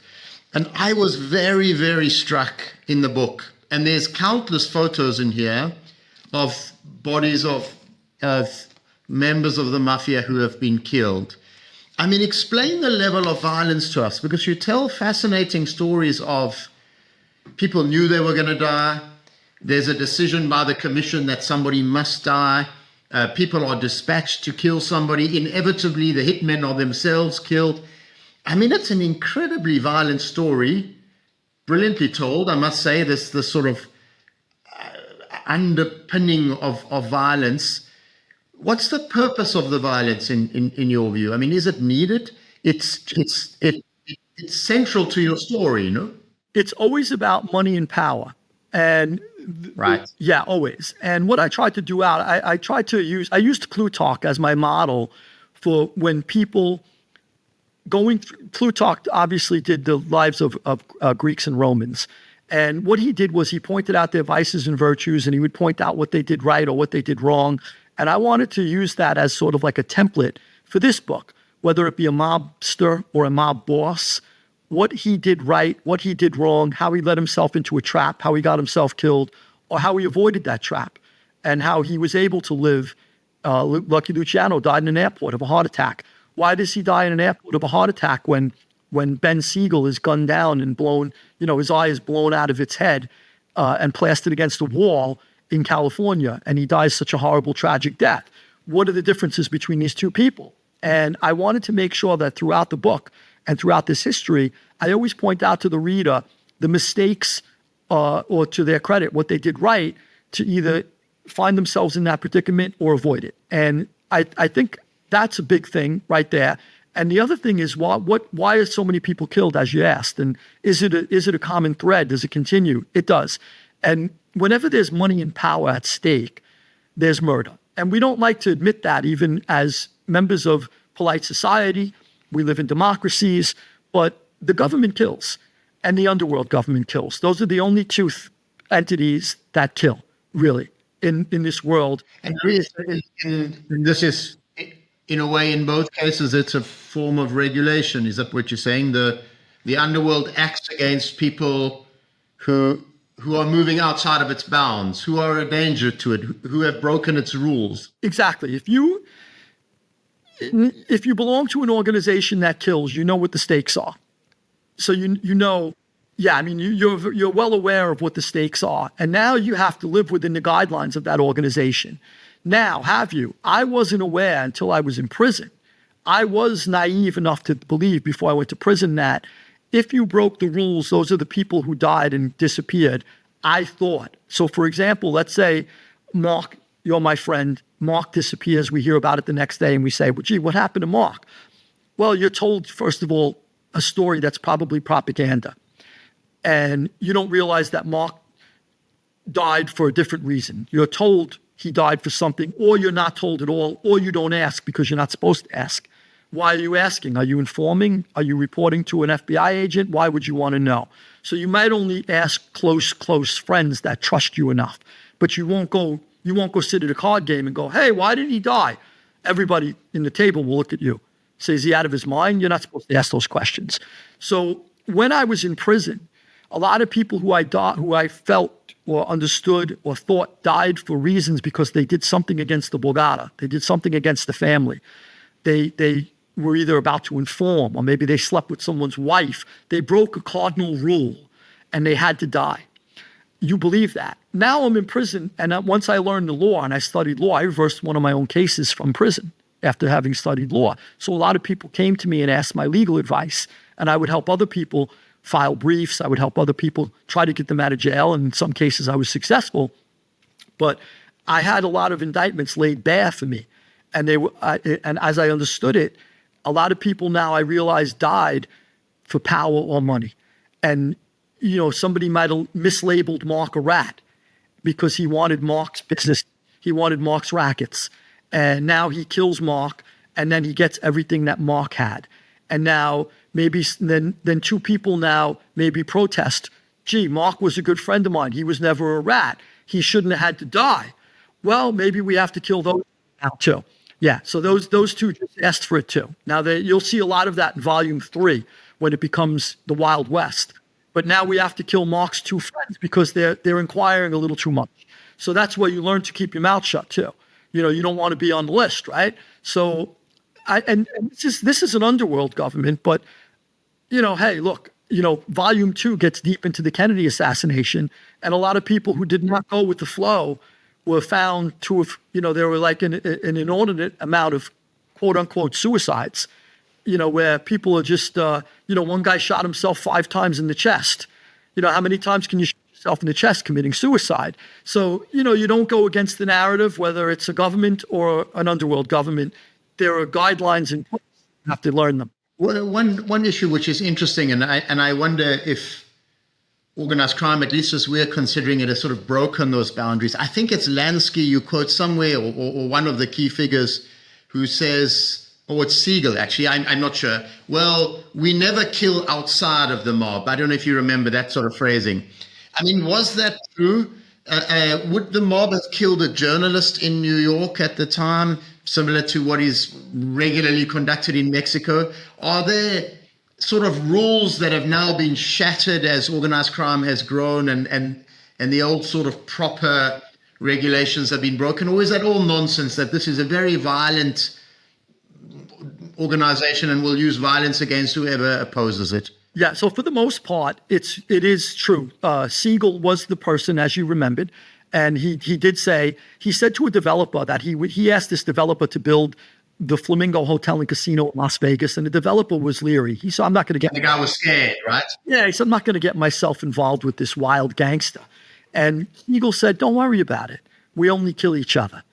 Speaker 2: And I was very, very struck in the book. And there's countless photos in here of bodies of members of the mafia who have been killed. I mean, explain the level of violence to us, because you tell fascinating stories of people knew they were going to die. There's a decision by the commission that somebody must die. People are dispatched to kill somebody. Inevitably, the hitmen are themselves killed. I mean, it's an incredibly violent story, brilliantly told, I must say. This sort of underpinning of violence. What's the purpose of the violence in your view? I mean, is it needed? It's central to your story, you know?
Speaker 3: It's always about money and power. And
Speaker 2: right.
Speaker 3: Yeah, always. And what I tried to do I used Plutarch as my model for when people Plutarch obviously did the lives of Greeks and Romans. And what he did was he pointed out their vices and virtues, and he would point out what they did right or what they did wrong. And I wanted to use that as sort of like a template for this book, whether it be a mobster or a mob boss, what he did right, what he did wrong, how he let himself into a trap, how he got himself killed, or how he avoided that trap, and how he was able to live. Lucky Luciano died in an airport of a heart attack. Why does he die in an airport of a heart attack when Ben Siegel is gunned down and blown, his eye is blown out of its head and plastered against a wall in California, and he dies such a horrible, tragic death? What are the differences between these two people? And I wanted to make sure that throughout the book and throughout this history, I always point out to the reader the mistakes or, to their credit, what they did right to either find themselves in that predicament or avoid it. And I think that's a big thing right there. And the other thing is, why are so many people killed, as you asked? And is it a common thread? Does it continue? It does. And whenever there's money and power at stake, there's murder. And we don't like to admit that, even as members of polite society. We live in democracies, but the government kills, and the underworld government kills. Those are the only two entities that kill, really, in this world.
Speaker 2: And this is, in a way, in both cases, it's a form of regulation. Is that what you're saying? The underworld acts against people who are moving outside of its bounds, who are a danger to it, who have broken its rules.
Speaker 3: Exactly. If you belong to an organization that kills, you know what the stakes are. So you know, yeah, I mean, you're well aware of what the stakes are. And now you have to live within the guidelines of that organization. Now, have you? I wasn't aware until I was in prison. I was naive enough to believe before I went to prison that if you broke the rules, those are the people who died and disappeared. I thought. So, for example, let's say, Mark, you're my friend. Mark disappears. We hear about it the next day and we say, well, gee, what happened to Mark? Well, you're told, first of all, a story that's probably propaganda. And you don't realize that Mark died for a different reason. You're told he died for something, or you're not told at all, or you don't ask because you're not supposed to ask. Why are you asking? Are you informing? Are you reporting to an FBI agent? Why would you want to know? So you might only ask close friends that trust you enough, but you won't go sit at a card game and go, hey, why did he die? Everybody in the table will look at you. Say, is he out of his mind? You're not supposed to ask those questions. So when I was in prison, a lot of people who I felt or understood or thought died for reasons because they did something against the Borgata. They did something against the family. They were either about to inform, or maybe they slept with someone's wife. They broke a cardinal rule and they had to die. You believe that. Now I'm in prison, and once I learned the law and I studied law, I reversed one of my own cases from prison after having studied law. So a lot of people came to me and asked my legal advice, and I would help other people file briefs. I would help other people try to get them out of jail, and in some cases I was successful. But I had a lot of indictments laid bare for me, and and as I understood it, a lot of people now I realize died for power or money. And somebody might have mislabeled Mark a rat because he wanted Mark's business. He wanted Mark's rackets. And now he kills Mark, and then he gets everything that Mark had. And now maybe then two people now maybe protest. Gee, Mark was a good friend of mine. He was never a rat. He shouldn't have had to die. Well, maybe we have to kill those now too. Yeah, so those two just asked for it too. Now you'll see a lot of that in Volume 3 when it becomes the Wild West. But now we have to kill Mark's two friends because they're inquiring a little too much. So that's where you learn to keep your mouth shut too. You don't want to be on the list, right? So And this is an underworld government, but hey, look, Volume 2 gets deep into the Kennedy assassination, and a lot of people who did not go with the flow were found to have, there were like an inordinate amount of quote unquote suicides, where people are just, one guy shot himself 5 times in the chest. How many times can you shoot yourself in the chest committing suicide? So, you don't go against the narrative, whether it's a government or an underworld government. There are guidelines in place. You have to learn them.
Speaker 2: Well, one issue which is interesting, and I wonder if organized crime, at least as we're considering it, has sort of broken those boundaries. I think it's Lansky you quote somewhere, or one of the key figures, who says, or it's Siegel actually, I'm not sure. Well, we never kill outside of the mob. I don't know if you remember that sort of phrasing. I mean, was that true? Would the mob have killed a journalist in New York at the time, similar to what is regularly conducted in Mexico? Are there sort of rules that have now been shattered as organized crime has grown and the old sort of proper regulations have been broken? Or is that all nonsense, that this is a very violent organization and will use violence against whoever opposes it?
Speaker 3: Yeah, so for the most part, it is true. Siegel was the person, as you remembered, and he said to a developer that he asked this developer to build the Flamingo Hotel and Casino in Las Vegas, and the developer was leery. He said, I'm not going to get...
Speaker 2: The guy was scared, right?
Speaker 3: Yeah, he said, I'm not going to get myself involved with this wild gangster. And Siegel said, don't worry about it. We only kill each other.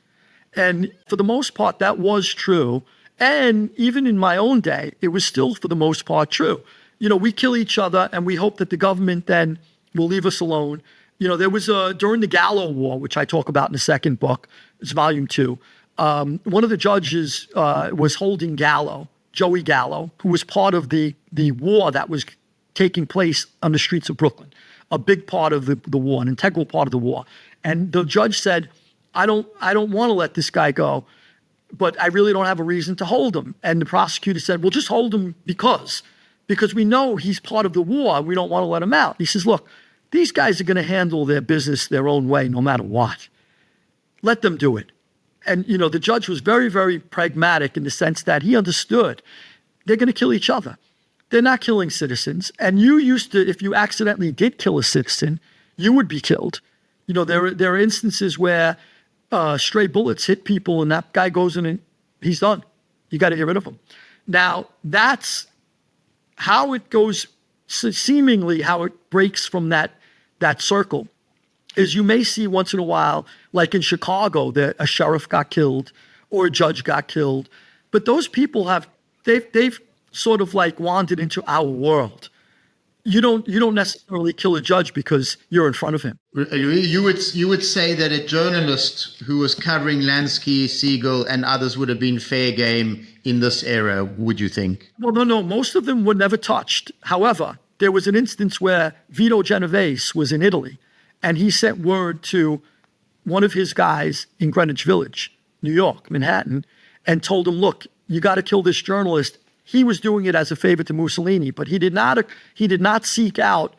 Speaker 3: And for the most part, that was true. And even in my own day, it was still, for the most part, true. We kill each other, and we hope that the government then will leave us alone. There was during the Gallo War, which I talk about in the second book, it's volume 2. One of the judges was holding Gallo, Joey Gallo, who was part of the war that was taking place on the streets of Brooklyn, a big part of the war, an integral part of the war. And the judge said, I don't want to let this guy go, but I really don't have a reason to hold him. And the prosecutor said, well, just hold him because we know he's part of the war. We don't want to let him out. He says, look, these guys are going to handle their business their own way no matter what. Let them do it. And, the judge was very, very pragmatic in the sense that he understood they're going to kill each other. They're not killing citizens. And you used to, if you accidentally did kill a citizen, you would be killed. There are instances where stray bullets hit people and that guy goes in and he's done. You got to get rid of him. Now, that's how it goes, seemingly how it breaks from that circle. Is you may see once in a while, like in Chicago, that a sheriff got killed or a judge got killed. But those people they've sort of like wandered into our world. You don't necessarily kill a judge because you're in front of him.
Speaker 2: You would say that a journalist who was covering Lansky, Siegel, and others would have been fair game in this era, would you think?
Speaker 3: Well, no. Most of them were never touched. However, there was an instance where Vito Genovese was in Italy, and he sent word to one of his guys in Greenwich Village, New York, Manhattan, and told him, look, you got to kill this journalist. He was doing it as a favor to Mussolini, but he did not seek out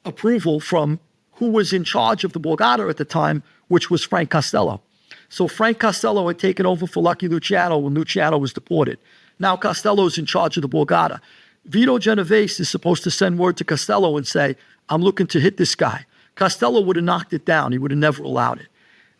Speaker 3: approval from who was in charge of the Borgata at the time, which was Frank Costello. So Frank Costello had taken over for Lucky Luciano when Luciano was deported. Now Costello's in charge of the Borgata. Vito Genovese is supposed to send word to Costello and say, I'm looking to hit this guy. Costello would have knocked it down. He would have never allowed it.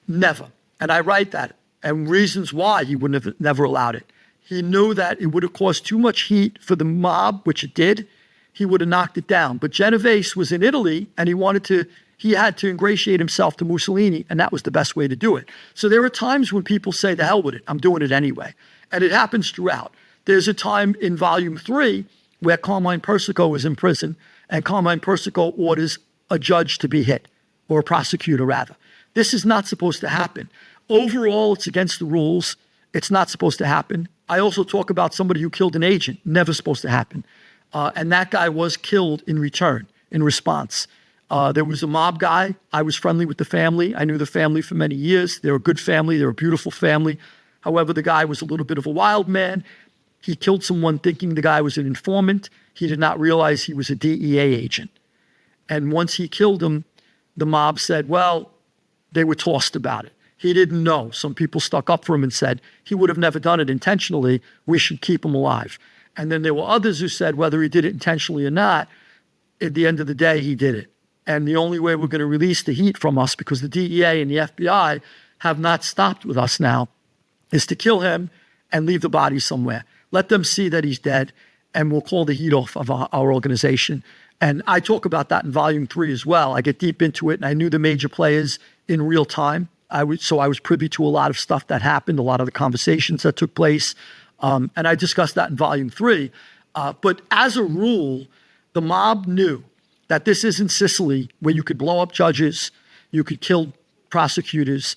Speaker 3: Never. And I write that. And reasons why he would have never allowed it. He knew that it would have caused too much heat for the mob, which it did. He would have knocked it down. But Genovese was in Italy, and he had to ingratiate himself to Mussolini, and that was the best way to do it. So there are times when people say, the hell with it, I'm doing it anyway. And it happens throughout. There's a time in volume 3 where Carmine Persico is in prison, and Carmine Persico orders a judge to be hit, or a prosecutor rather. This is not supposed to happen. Overall, it's against the rules. It's not supposed to happen. I also talk about somebody who killed an agent, never supposed to happen. And that guy was killed in response. There was a mob guy. I was friendly with the family. I knew the family for many years. They're a good family. They're a beautiful family. However, the guy was a little bit of a wild man. He killed someone thinking the guy was an informant. He did not realize he was a DEA agent. And once he killed him, the mob said, well, they were tossed about it. He didn't know. Some people stuck up for him and said he would have never done it intentionally. We should keep him alive. And then there were others who said whether he did it intentionally or not, at the end of the day, he did it. And the only way we're going to release the heat from us, because the DEA and the FBI have not stopped with us now, is to kill him and leave the body somewhere. Let them see that he's dead, and we'll call the heat off of our organization. And I talk about that in volume 3 as well. I get deep into it, and I knew the major players in real time. So I was privy to a lot of stuff that happened, a lot of the conversations that took place. And I discussed that in volume 3. But as a rule, the mob knew that this isn't Sicily, where you could blow up judges, you could kill prosecutors.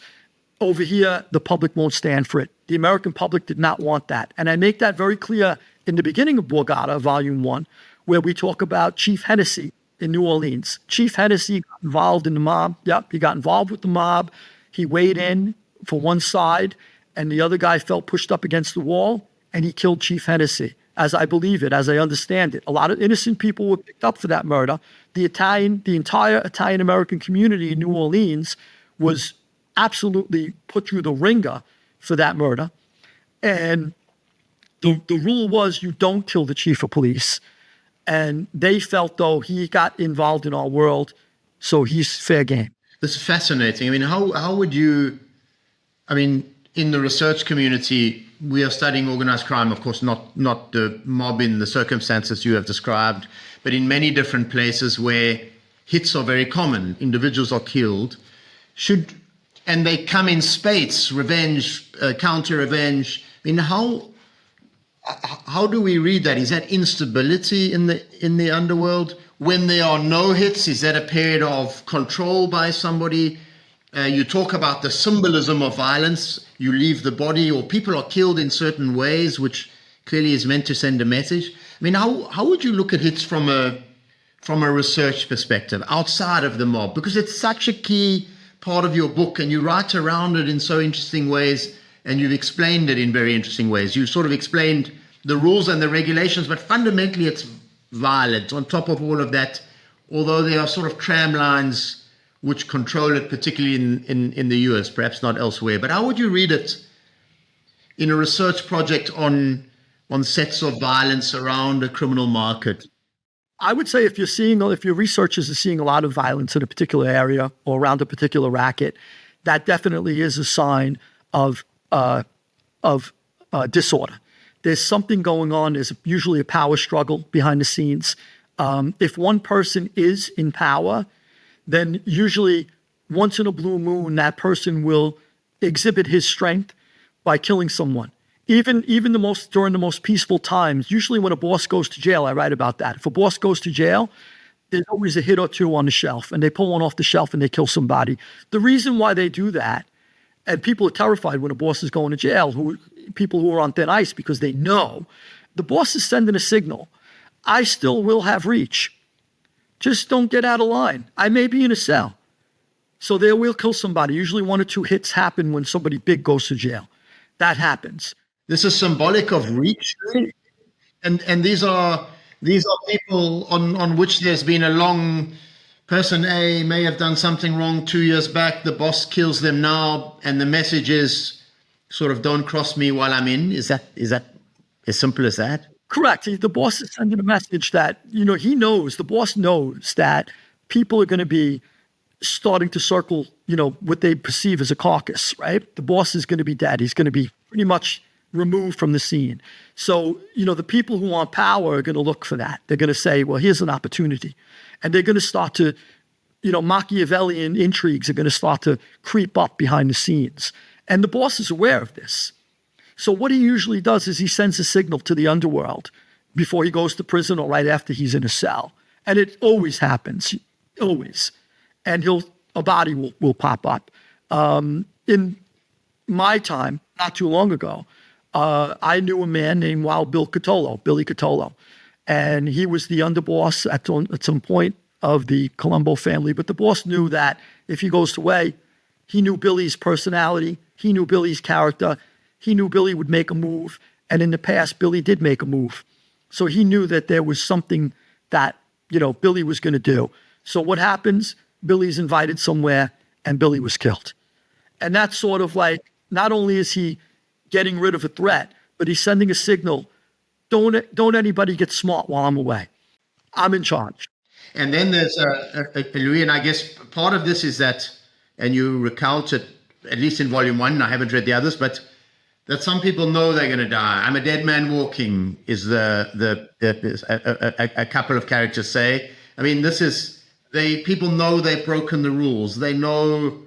Speaker 3: Over here, the public won't stand for it. The American public did not want that. And I make that very clear in the beginning of Borgata, volume 1, where we talk about Chief Hennessy in New Orleans. Chief Hennessy got involved in the mob. Yep, he got involved with the mob. He weighed in for one side, and the other guy felt pushed up against the wall, and he killed Chief Hennessy, as I believe it, as I understand it. A lot of innocent people were picked up for that murder. The entire Italian-American community in New Orleans was absolutely put through the ringer for that murder. And the rule was you don't kill the chief of police. And they felt, though, he got involved in our world, so he's fair game.
Speaker 2: This is fascinating. I mean, how would you, I mean, in the research community, we are studying organized crime, of course, not the mob in the circumstances you have described, but in many different places where hits are very common, individuals are killed, and they come in spades, revenge, counter-revenge. I mean, how do we read that? Is that instability in the underworld? When there are no hits, is that a period of control by somebody? You talk about the symbolism of violence. You leave the body, or people are killed in certain ways, which clearly is meant to send a message. I mean, how would you look at hits from a research perspective outside of the mob? Because it's such a key part of your book, and you write around it in so interesting ways, and you've explained it in very interesting ways. You sort of explained the rules and the regulations, but fundamentally it's violent. On top of all of that, although there are sort of tram lines which control it, particularly in the US, perhaps not elsewhere. But how would you read it in a research project on sets of violence around a criminal market?
Speaker 3: I would say if your researchers are seeing a lot of violence in a particular area or around a particular racket, that definitely is a sign of disorder. There's something going on. There's usually a power struggle behind the scenes. If one person is in power, then usually once in a blue moon, that person will exhibit his strength by killing someone. Even during the most peaceful times, usually when a boss goes to jail, I write about that. If a boss goes to jail, there's always a hit or two on the shelf, and they pull one off the shelf and they kill somebody. The reason why they do that, and people are terrified when a boss is going to jail, people who are on thin ice, because they know the boss is sending a signal. I still will have reach. Just don't get out of line. I may be in a cell. So they will kill somebody. Usually 1 or 2 hits happen when somebody big goes to jail. That happens.
Speaker 2: This is symbolic of reach, and these are people on which there's been a long. Person A may have done something wrong 2 years back. The boss kills them now, and the message is sort of "Don't cross me while I'm in." Is that as simple as that?
Speaker 3: Correct. The boss is sending a message that the boss knows that people are going to be starting to circle, what they perceive as a caucus, right? The boss is going to be dead. He's going to be pretty much removed from the scene. So, the people who want power are going to look for that. They're going to say, well, here's an opportunity. And they're going to start to, Machiavellian intrigues are going to start to creep up behind the scenes. And the boss is aware of this. So what he usually does is he sends a signal to the underworld before he goes to prison or right after he's in a cell. And it always happens, always. And a body will pop up. In my time, not too long ago, I knew a man named Billy Catolo. And he was the underboss at some point of the Colombo family. But the boss knew that if he goes away, he knew Billy's personality. He knew Billy's character. He knew Billy would make a move. And in the past, Billy did make a move. So he knew that there was something that, Billy was going to do. So what happens? Billy's invited somewhere and Billy was killed. And that's sort of like, not only is he getting rid of a threat, but he's sending a signal. Don't anybody get smart while I'm away. I'm in charge.
Speaker 2: And then there's Louis, and I guess part of this is that, and you recount it, at least in volume 1, I haven't read the others, but that some people know they're going to die. I'm a dead man walking, is a couple of characters say. I mean, people know they've broken the rules. They know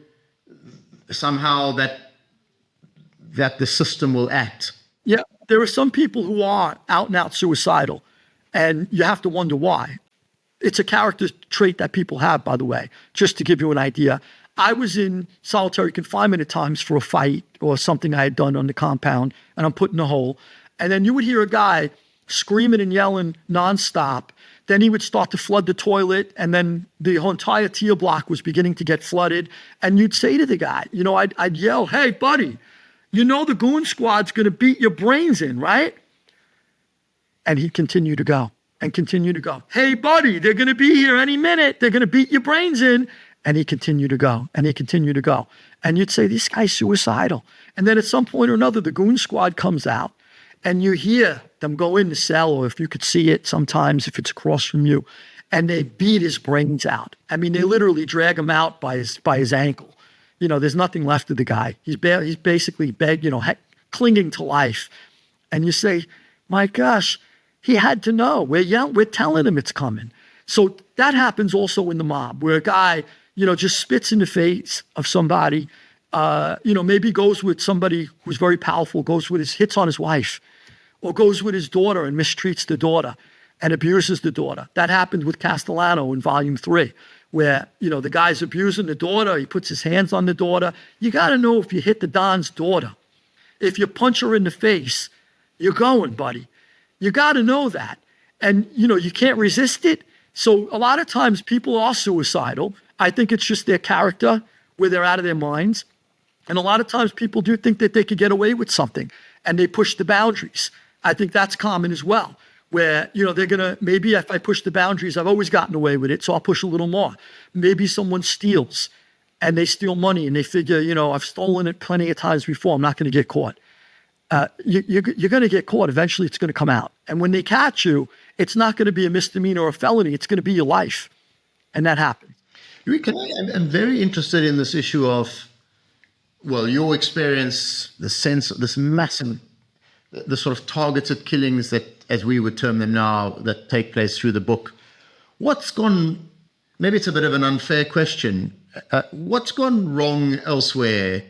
Speaker 2: somehow that the system will act.
Speaker 3: Yeah, there are some people who are out and out suicidal, and you have to wonder why. It's a character trait that people have, by the way, just to give you an idea. I was in solitary confinement at times for a fight or something I had done on the compound, and I'm put in a hole. And then you would hear a guy screaming and yelling nonstop. Then he would start to flood the toilet, and then the whole entire tier block was beginning to get flooded. And you'd say to the guy, I'd yell, "Hey, buddy, the goon squad's going to beat your brains in, right?" And he'd continue to go and continue to go. "Hey, buddy, they're going to be here any minute. They're going to beat your brains in." And he'd continue to go, and he'd continue to go. And you'd say, this guy's suicidal. And then at some point or another, the goon squad comes out, and you hear them go in the cell, or if you could see it sometimes, if it's across from you, and they beat his brains out. I mean, they literally drag him out by his ankle. There's nothing left of the guy. He's basically clinging to life. And you say, my gosh, he had to know. We're telling him it's coming. So that happens also in the mob, where a guy, just spits in the face of somebody, maybe goes with somebody who's very powerful, hits on his wife, or goes with his daughter and mistreats the daughter and abuses the daughter. That happened with Castellano in volume 3, where, the guy's abusing the daughter. He puts his hands on the daughter. You got to know if you hit the Don's daughter. If you punch her in the face, you're going, buddy. You got to know that. And, you can't resist it. So a lot of times people are suicidal. I think it's just their character where they're out of their minds. And a lot of times people do think that they could get away with something, and they push the boundaries. I think that's common as well, where, they're going to, maybe if I push the boundaries, I've always gotten away with it, so I'll push a little more. Maybe someone steals, and they steal money, and they figure, I've stolen it plenty of times before, I'm not going to get caught. You're going to get caught. Eventually it's going to come out. And when they catch you, it's not going to be a misdemeanor or a felony. It's going to be your life. And that happens.
Speaker 2: I'm very interested in this issue of, your experience, the sense of this massive, the sort of targeted killings that, as we would term them now, that take place through the book. What's gone, maybe it's a bit of an unfair question, what's gone wrong elsewhere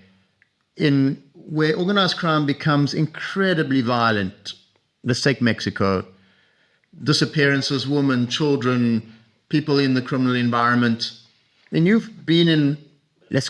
Speaker 2: in where organized crime becomes incredibly violent? Let's take Mexico. Disappearances, women, children, people in the criminal environment. And you've been in, let's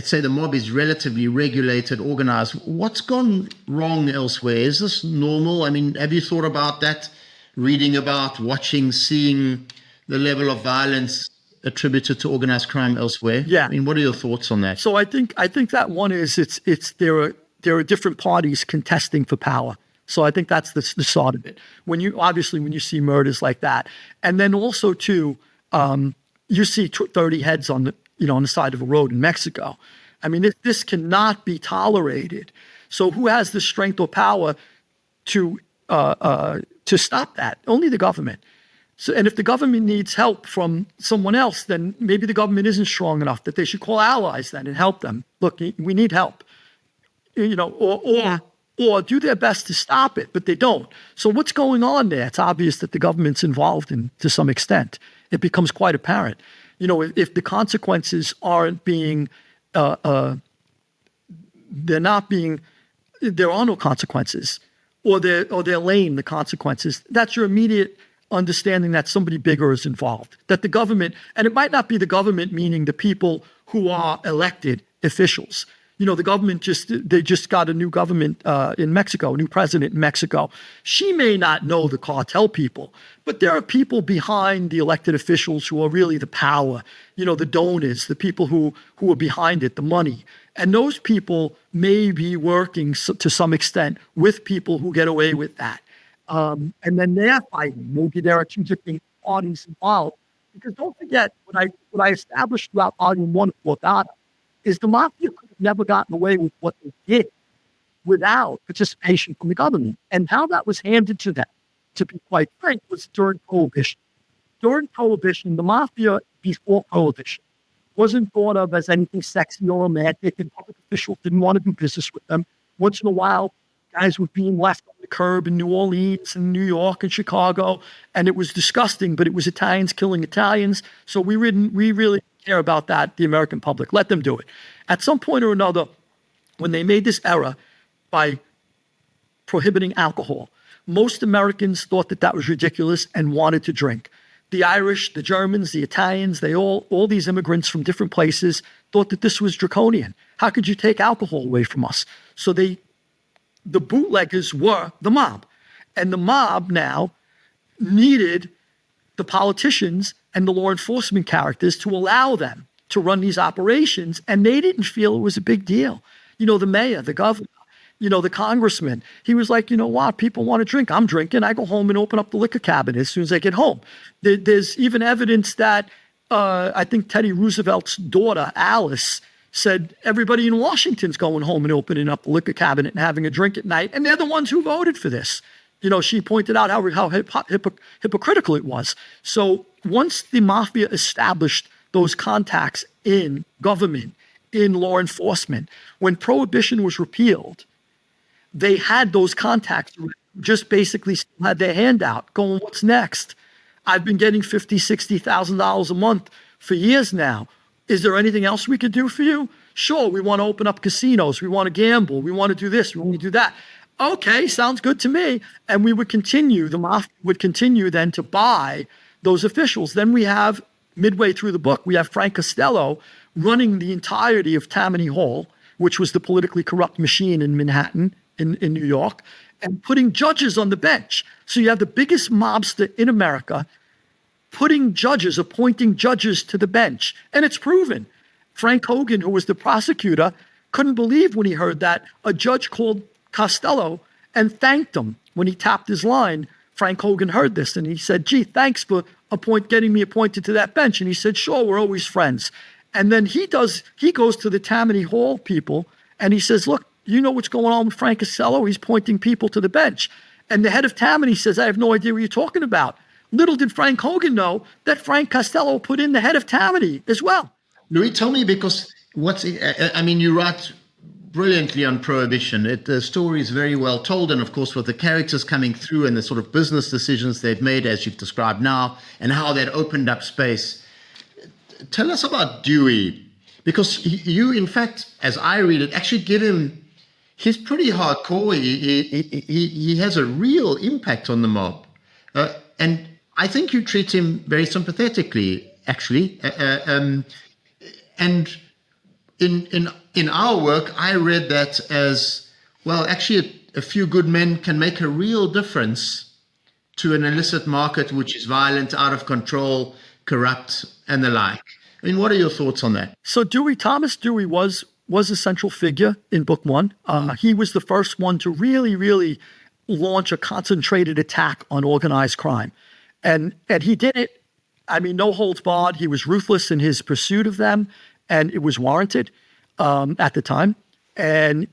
Speaker 2: say the mob is relatively regulated, organized. What's gone wrong elsewhere? Is this normal? I mean, have you thought about that? Reading about, watching, seeing the level of violence attributed to organized crime elsewhere?
Speaker 3: Yeah.
Speaker 2: I mean, what are your thoughts on that?
Speaker 3: So I think that one is there are different parties contesting for power. So I think that's the start of it. When you see murders like that, and then also too, you see 30 heads on the side of a road in Mexico. I mean, this cannot be tolerated. So who has the strength or power to stop that? Only the government. So, and if the government needs help from someone else, then maybe the government isn't strong enough, that they should call allies then and help them. Look, we need help, or do their best to stop it, but they don't. So what's going on there? It's obvious that the government's involved to some extent. It becomes quite apparent. If the consequences aren't being, there are no consequences, or they're lame, the consequences, that's your immediate understanding that somebody bigger is involved, that the government, and it might not be the government, meaning the people who are elected officials. The government they just got a new government in Mexico, a new president in Mexico. She may not know the cartel people, but there are people behind the elected officials who are really the power, the donors, the people who are behind it, the money. And those people may be working to some extent with people who get away with that. And then they're fighting. Maybe there are two different parties involved. Because don't forget, what I established throughout Volume 1 of Borgata is the mafia could have never gotten away with what they did without participation from the government. And how that was handed to them, to be quite frank, was during Prohibition. During Prohibition, the mafia before Prohibition wasn't thought of as anything sexy or romantic, and public officials didn't want to do business with them. Once in a while, guys were being left on the curb in New Orleans and New York and Chicago, and it was disgusting, but it was Italians killing Italians. So we really care about that, the American public. Let them do it. At some point or another, when they made this error by prohibiting alcohol, most Americans thought that that was ridiculous and wanted to drink. The Irish, the Germans, the Italians, all these immigrants from different places thought that this was draconian. How could you take alcohol away from us? So the bootleggers were the mob. And the mob now needed the politicians and the law enforcement characters to allow them to run these operations. And they didn't feel it was a big deal. You know, the mayor, the governor, you know, the congressman, he was like, you know what, people want to drink. I'm drinking. I go home and open up the liquor cabinet as soon as I get home. There's even evidence that I think Teddy Roosevelt's daughter, Alice, said everybody in Washington's going home and opening up the liquor cabinet and having a drink at night. And they're the ones who voted for this. You know, she pointed out how hypocritical it was. So once the mafia established those contacts in government, in law enforcement, when Prohibition was repealed, they had those contacts, just basically had their hand out going, what's next? I've been getting $50,000, $60,000 a month for years now. Is there anything else we could do for you? Sure, we want to open up casinos. We want to gamble. We want to do this. We want to do that. Okay, sounds good to me. And we would continue, the mafia would continue then to buy those officials. Then we have, midway through the book, we have Frank Costello running the entirety of Tammany Hall, which was the politically corrupt machine in Manhattan, in New York, and putting judges on the bench. So you have the biggest mobster in America appointing judges to the bench. And it's proven. Frank Hogan, who was the prosecutor, couldn't believe when he heard that. A judge called Costello and thanked him when he tapped his line. Frank Hogan heard this and he said, gee, thanks for getting me appointed to that bench. And he said, sure, we're always friends. And then he goes to the Tammany Hall people and he says, look, you know what's going on with Frank Costello? He's pointing people to the bench. And the head of Tammany says, I have no idea what you're talking about. Little did Frank Hogan know that Frank Costello put in the head of Tammany as well.
Speaker 2: Louis, tell me, because you write brilliantly on Prohibition. The story is very well told, and of course with the characters coming through and the sort of business decisions they've made, as you've described now, and how that opened up space. Tell us about Dewey, because you, in fact, as I read it, actually give him, he's pretty hardcore. He has a real impact on the mob. And I think you treat him very sympathetically, actually. And in our work, I read that as, well, actually a few good men can make a real difference to an illicit market which is violent, out of control, corrupt, and the like. I mean, what are your thoughts on that?
Speaker 3: So Thomas Dewey was a central figure in book one. He was the first one to really, really launch a concentrated attack on organized crime. And he did it, no holds barred. He was ruthless in his pursuit of them, and it was warranted at the time. And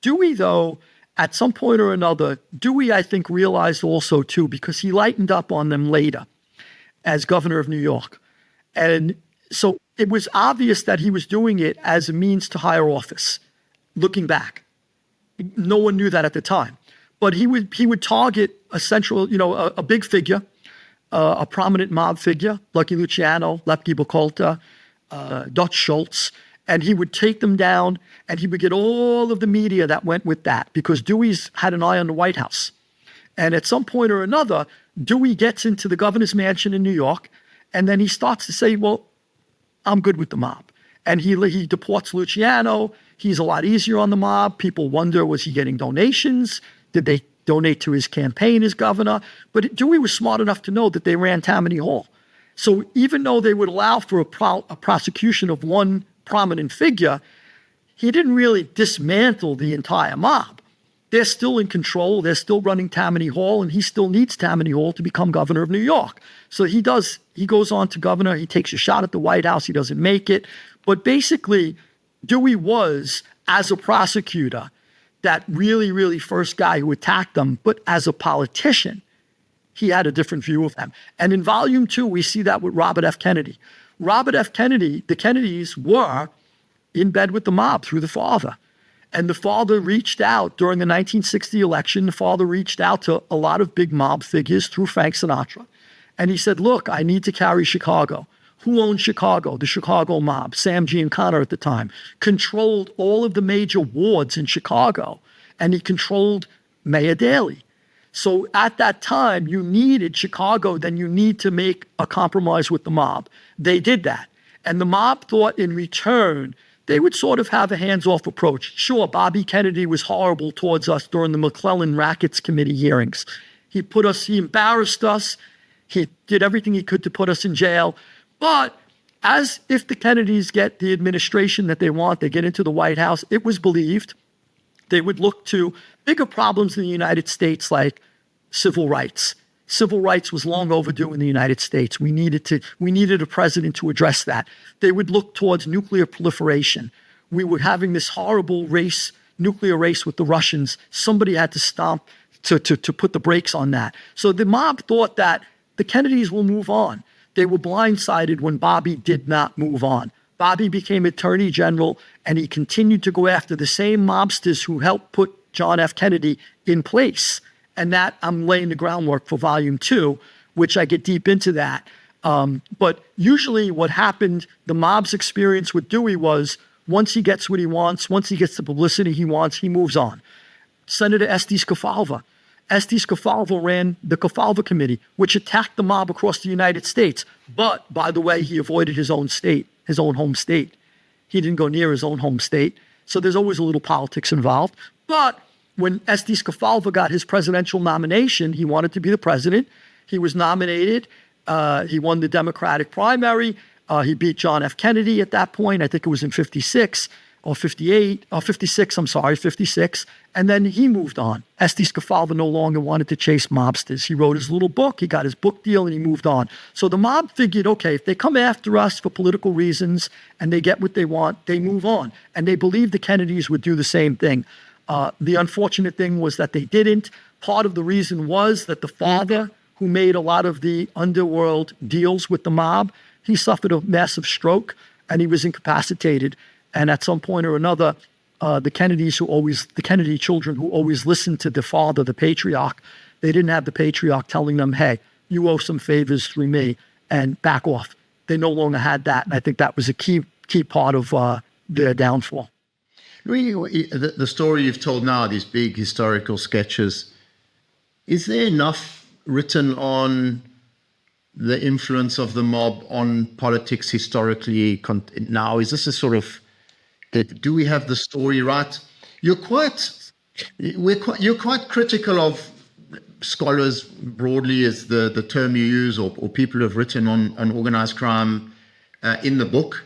Speaker 3: Dewey, though, at some point or another, Dewey, I think, realized also, too, because he lightened up on them later as governor of New York. And so it was obvious that he was doing it as a means to higher office, looking back. No one knew that at the time. But he would target a central, a big figure, a prominent mob figure, Lucky Luciano, Lepke Boccolta, Dutch Schultz, and he would take them down, and he would get all of the media that went with that, because Dewey's had an eye on the White House. And at some point or another, Dewey gets into the governor's mansion in New York, and then he starts to say, well, I'm good with the mob. And he deports Luciano. He's a lot easier on the mob. People wonder, was he getting donations? Did they donate to his campaign as governor? But Dewey was smart enough to know that they ran Tammany Hall. So even though they would allow for a prosecution of one prominent figure, he didn't really dismantle the entire mob. They're still in control. They're still running Tammany Hall, and he still needs Tammany Hall to become governor of New York. So he goes on to governor. He takes a shot at the White House. He doesn't make it. But basically, Dewey was, as a prosecutor, that really, really first guy who attacked them, but as a politician, he had a different view of them. And in volume 2, we see that with Robert F. Kennedy. Robert F. Kennedy, the Kennedys were in bed with the mob through the father. And the father reached out during the 1960 election. The father reached out to a lot of big mob figures through Frank Sinatra. And he said, look, I need to carry Chicago. Who owned Chicago? The Chicago mob. Sam Giancana at the time controlled all of the major wards in Chicago, and he controlled Mayor Daley. So at that time, you needed Chicago, then you need to make a compromise with the mob. They did that. And the mob thought in return, they would sort of have a hands-off approach. Sure, Bobby Kennedy was horrible towards us during the McClellan Rackets Committee hearings. He embarrassed us. He did everything he could to put us in jail. But as if the Kennedys get the administration that they want, they get into the White House, it was believed they would look to bigger problems in the United States like civil rights. Civil rights was long overdue in the United States. We needed a president to address that. They would look towards nuclear proliferation. We were having this horrible nuclear race with the Russians. Somebody had to stop to put the brakes on that. So the mob thought that the Kennedys will move on. They were blindsided when Bobby did not move on. Bobby became Attorney General, and he continued to go after the same mobsters who helped put John F. Kennedy in place. And that I'm laying the groundwork for volume 2, which I get deep into that. But usually what happened, the mob's experience with Dewey was once he gets what he wants, once he gets the publicity he wants, he moves on. Senator Estes Kefauver. Estes Kefauver ran the Kefauver Committee, which attacked the mob across the United States. But, by the way, he avoided his own state, his own home state. He didn't go near his own home state. So there's always a little politics involved. But when Estes Kefauver got his presidential nomination, he wanted to be the president. He was nominated. He won the Democratic primary. He beat John F. Kennedy at that point. I think it was in 56 or 58, or 56, 56. And then he moved on. Estes Kefauver no longer wanted to chase mobsters. He wrote his little book. He got his book deal and he moved on. So the mob figured, okay, if they come after us for political reasons and they get what they want, they move on. And they believed the Kennedys would do the same thing. The unfortunate thing was that they didn't. Part of the reason was that the father, who made a lot of the underworld deals with the mob, he suffered a massive stroke and he was incapacitated. And at some point or another, the Kennedy children who always listened to the father, the patriarch, they didn't have the patriarch telling them, hey, you owe some favors through me and back off. They no longer had that. And I think that was a key part of their downfall.
Speaker 2: Louis, the story you've told now, these big historical sketches, is there enough written on the influence of the mob on politics historically now? Is this a sort of, do we have the story right? You're quite critical of scholars broadly, is the term you use, or people who have written on organized crime in the book,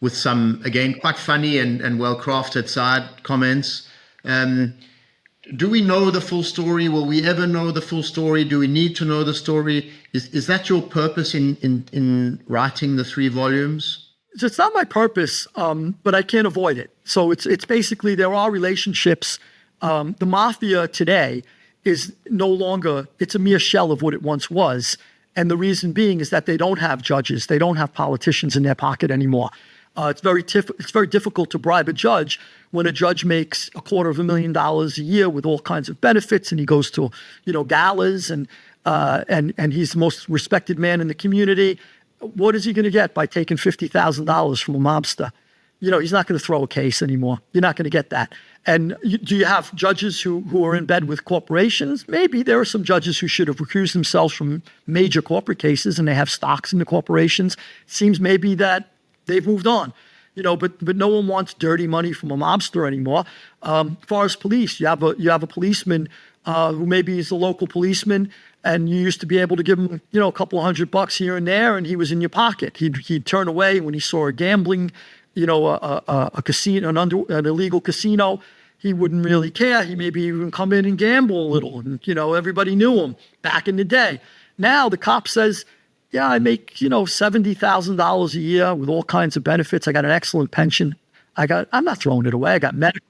Speaker 2: with some, again, quite funny and well-crafted side comments. Do we know the full story? Will we ever know the full story? Do we need to know the story? Is that your purpose in writing the 3 volumes?
Speaker 3: It's not my purpose, but I can't avoid it. So it's basically, there are relationships. The mafia today is no longer, it's a mere shell of what it once was. And the reason being is that they don't have judges. They don't have politicians in their pocket anymore. It's very difficult to bribe a judge when a judge makes $250,000 a year with all kinds of benefits, and he goes to, galas, and he's the most respected man in the community. What is he going to get by taking $50,000 from a mobster? He's not going to throw a case anymore. You're not going to get that. And do you have judges who are in bed with corporations? Maybe there are some judges who should have recused themselves from major corporate cases, and they have stocks in the corporations. It seems maybe that they've moved on, but no one wants dirty money from a mobster anymore. As far as police, you have a policeman who maybe is a local policeman, and you used to be able to give him, a couple of $100 here and there, and he was in your pocket. He'd turn away when he saw a gambling, a casino, an illegal casino. He wouldn't really care. He maybe even come in and gamble a little, and everybody knew him back in the day. Now the cop says, yeah, I make, $70,000 a year with all kinds of benefits. I got an excellent pension. I'm not throwing it away. I got medical.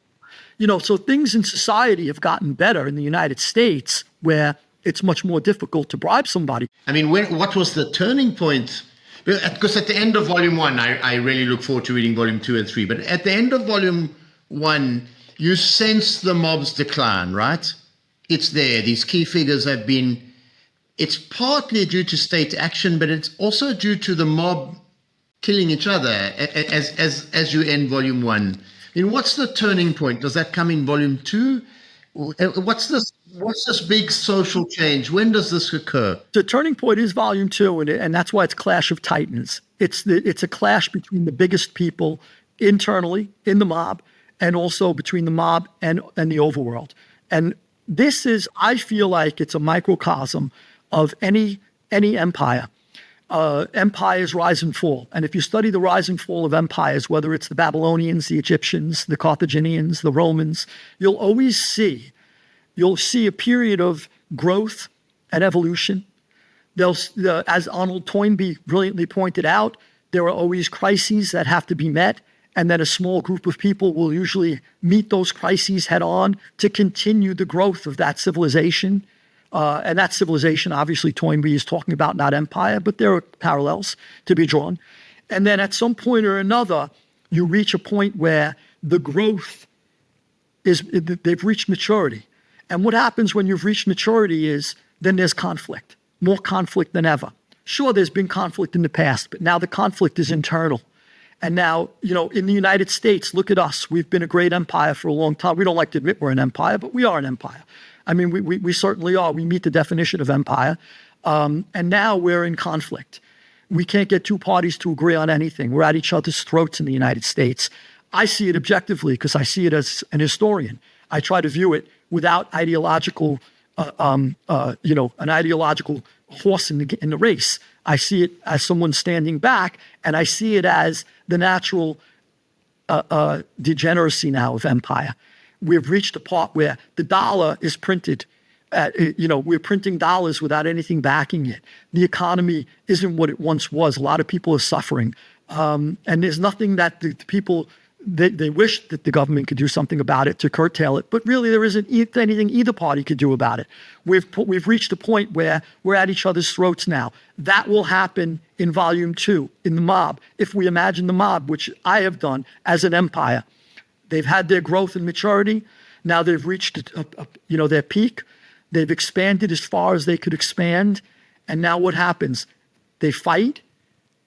Speaker 3: So things in society have gotten better in the United States where it's much more difficult to bribe somebody.
Speaker 2: I mean, what was the turning point? Because at the end of volume 1, I really look forward to reading volume 2 and 3. But at the end of volume 1, you sense the mob's decline, right? It's there. These key figures have been. It's partly due to state action, but it's also due to the mob killing each other as you end volume 1. I mean, what's the turning point? Does that come in volume 2? What's this big social change? When does this occur?
Speaker 3: The turning point is volume 2, and that's why it's Clash of Titans. It's a clash between the biggest people internally in the mob, and also between the mob and the overworld. And this is, I feel like it's a microcosm of any empire. Empires rise and fall. And if you study the rise and fall of empires, whether it's the Babylonians, the Egyptians, the Carthaginians, the Romans, you'll see a period of growth and evolution. As Arnold Toynbee brilliantly pointed out, there are always crises that have to be met, and then a small group of people will usually meet those crises head on to continue the growth of that civilization. And that civilization, obviously, Toynbee is talking about, not empire, but there are parallels to be drawn. And then at some point or another, you reach a point where the growth they've reached maturity. And what happens when you've reached maturity is then there's conflict, more conflict than ever. Sure, there's been conflict in the past, but now the conflict is internal. And now, in the United States, look at us. We've been a great empire for a long time. We don't like to admit we're an empire, but we are an empire. I mean, we certainly are. We meet the definition of empire. And now we're in conflict. We can't get two parties to agree on anything. We're at each other's throats in the United States. I see it objectively because I see it as an historian. I try to view it without ideological, an ideological horse in the race. I see it as someone standing back, and I see it as the natural degeneracy now of empire. We've reached a part where the dollar is printed. We're printing dollars without anything backing it. The economy isn't what it once was. A lot of people are suffering. And there's nothing that the people, they wish that the government could do something about it to curtail it. But really, there isn't anything either party could do about it. We've reached a point where we're at each other's throats now. That will happen in volume 2, in the mob. If we imagine the mob, which I have done as an empire, they've had their growth and maturity. Now they've reached their peak. They've expanded as far as they could expand. And now what happens? They fight,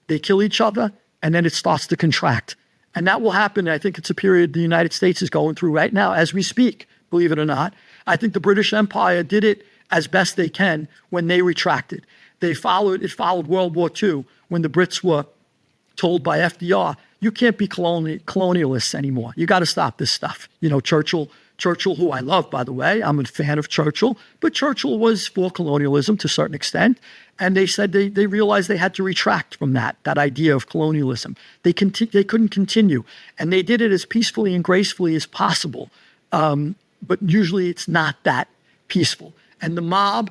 Speaker 3: they kill each other, and then it starts to contract. And that will happen. I think it's a period the United States is going through right now as we speak, believe it or not. I think the British Empire did it as best they can when they retracted. It followed World War II when the Brits were told by FDR, you can't be colonialists anymore. You got to stop this stuff. Churchill, who I love, by the way, I'm a fan of Churchill, but Churchill was for colonialism to a certain extent. And they said they realized they had to retract from that idea of colonialism. They couldn't continue. And they did it as peacefully and gracefully as possible. But usually it's not that peaceful. And the mob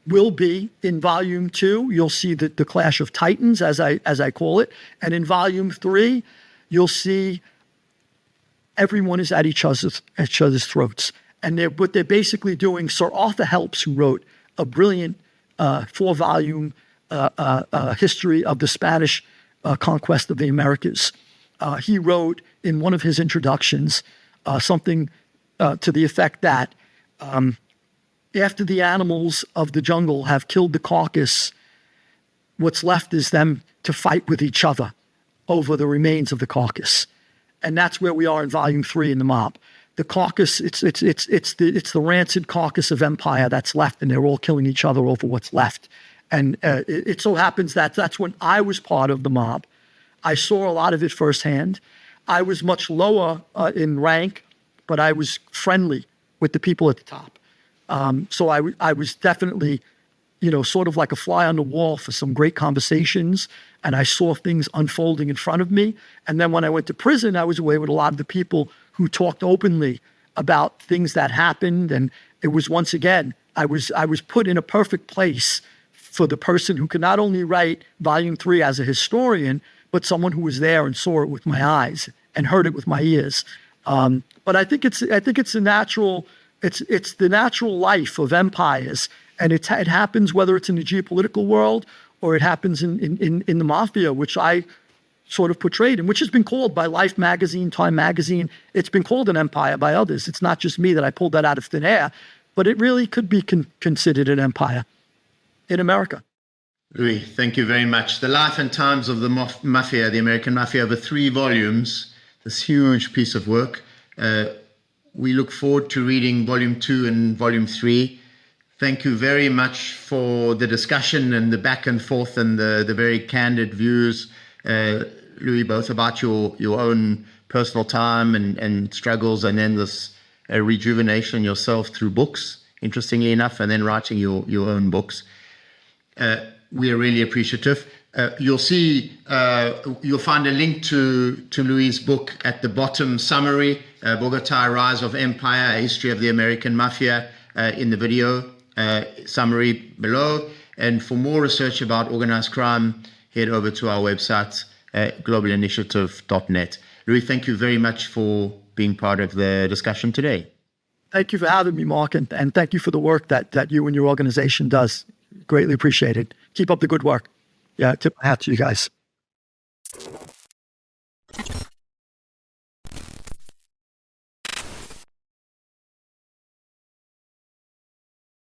Speaker 3: will be in volume 2. You'll see the Clash of Titans, as I call it. And in volume 3, you'll see everyone is at each other's throats. And what they're basically doing, Sir Arthur Helps, who wrote a brilliant 4-volume history of the Spanish conquest of the Americas. He wrote in one of his introductions something to the effect that after the animals of the jungle have killed the carcass, what's left is them to fight with each other over the remains of the carcass. And that's where we are in volume 3 in the mob. The carcass, it's the rancid carcass of empire that's left, and they're all killing each other over what's left. And it so happens that that's when I was part of the mob. I saw a lot of it firsthand. I was much lower in rank, but I was friendly with the people at the top. So I was definitely, sort of like a fly on the wall for some great conversations, and I saw things unfolding in front of me. And then when I went to prison, I was away with a lot of the people who talked openly about things that happened. And it was, once again, I was put in a perfect place for the person who could not only write volume 3 as a historian, but someone who was there and saw it with my eyes and heard it with my ears. But I think it's the natural life of empires, and it happens whether it's in the geopolitical world or it happens in the mafia, which I sort of portrayed, and which has been called by Life magazine, Time magazine. It's been called an empire by others. It's not just me that I pulled that out of thin air, but it really could be considered an empire in America.
Speaker 2: Louis, thank you very much. The Life and Times of the Mafia, the American Mafia, over 3 volumes, this huge piece of work. We look forward to reading Volume 2 and Volume 3. Thank you very much for the discussion and the back and forth and the very candid views, Louis, both about your own personal time and struggles, and then this rejuvenation yourself through books, interestingly enough, and then writing your own books. We are really appreciative. You'll see, you'll find a link to Louis' book at the bottom summary, Borgata, Rise of Empire, A History of the American Mafia, in the video summary below. And for more research about organized crime, head over to our website, globalinitiative.net. Louis, thank you very much for being part of the discussion today.
Speaker 3: Thank you for having me, Mark, and thank you for the work that you and your organization does. Greatly appreciated. Keep up the good work. Yeah, tip my hat to you guys.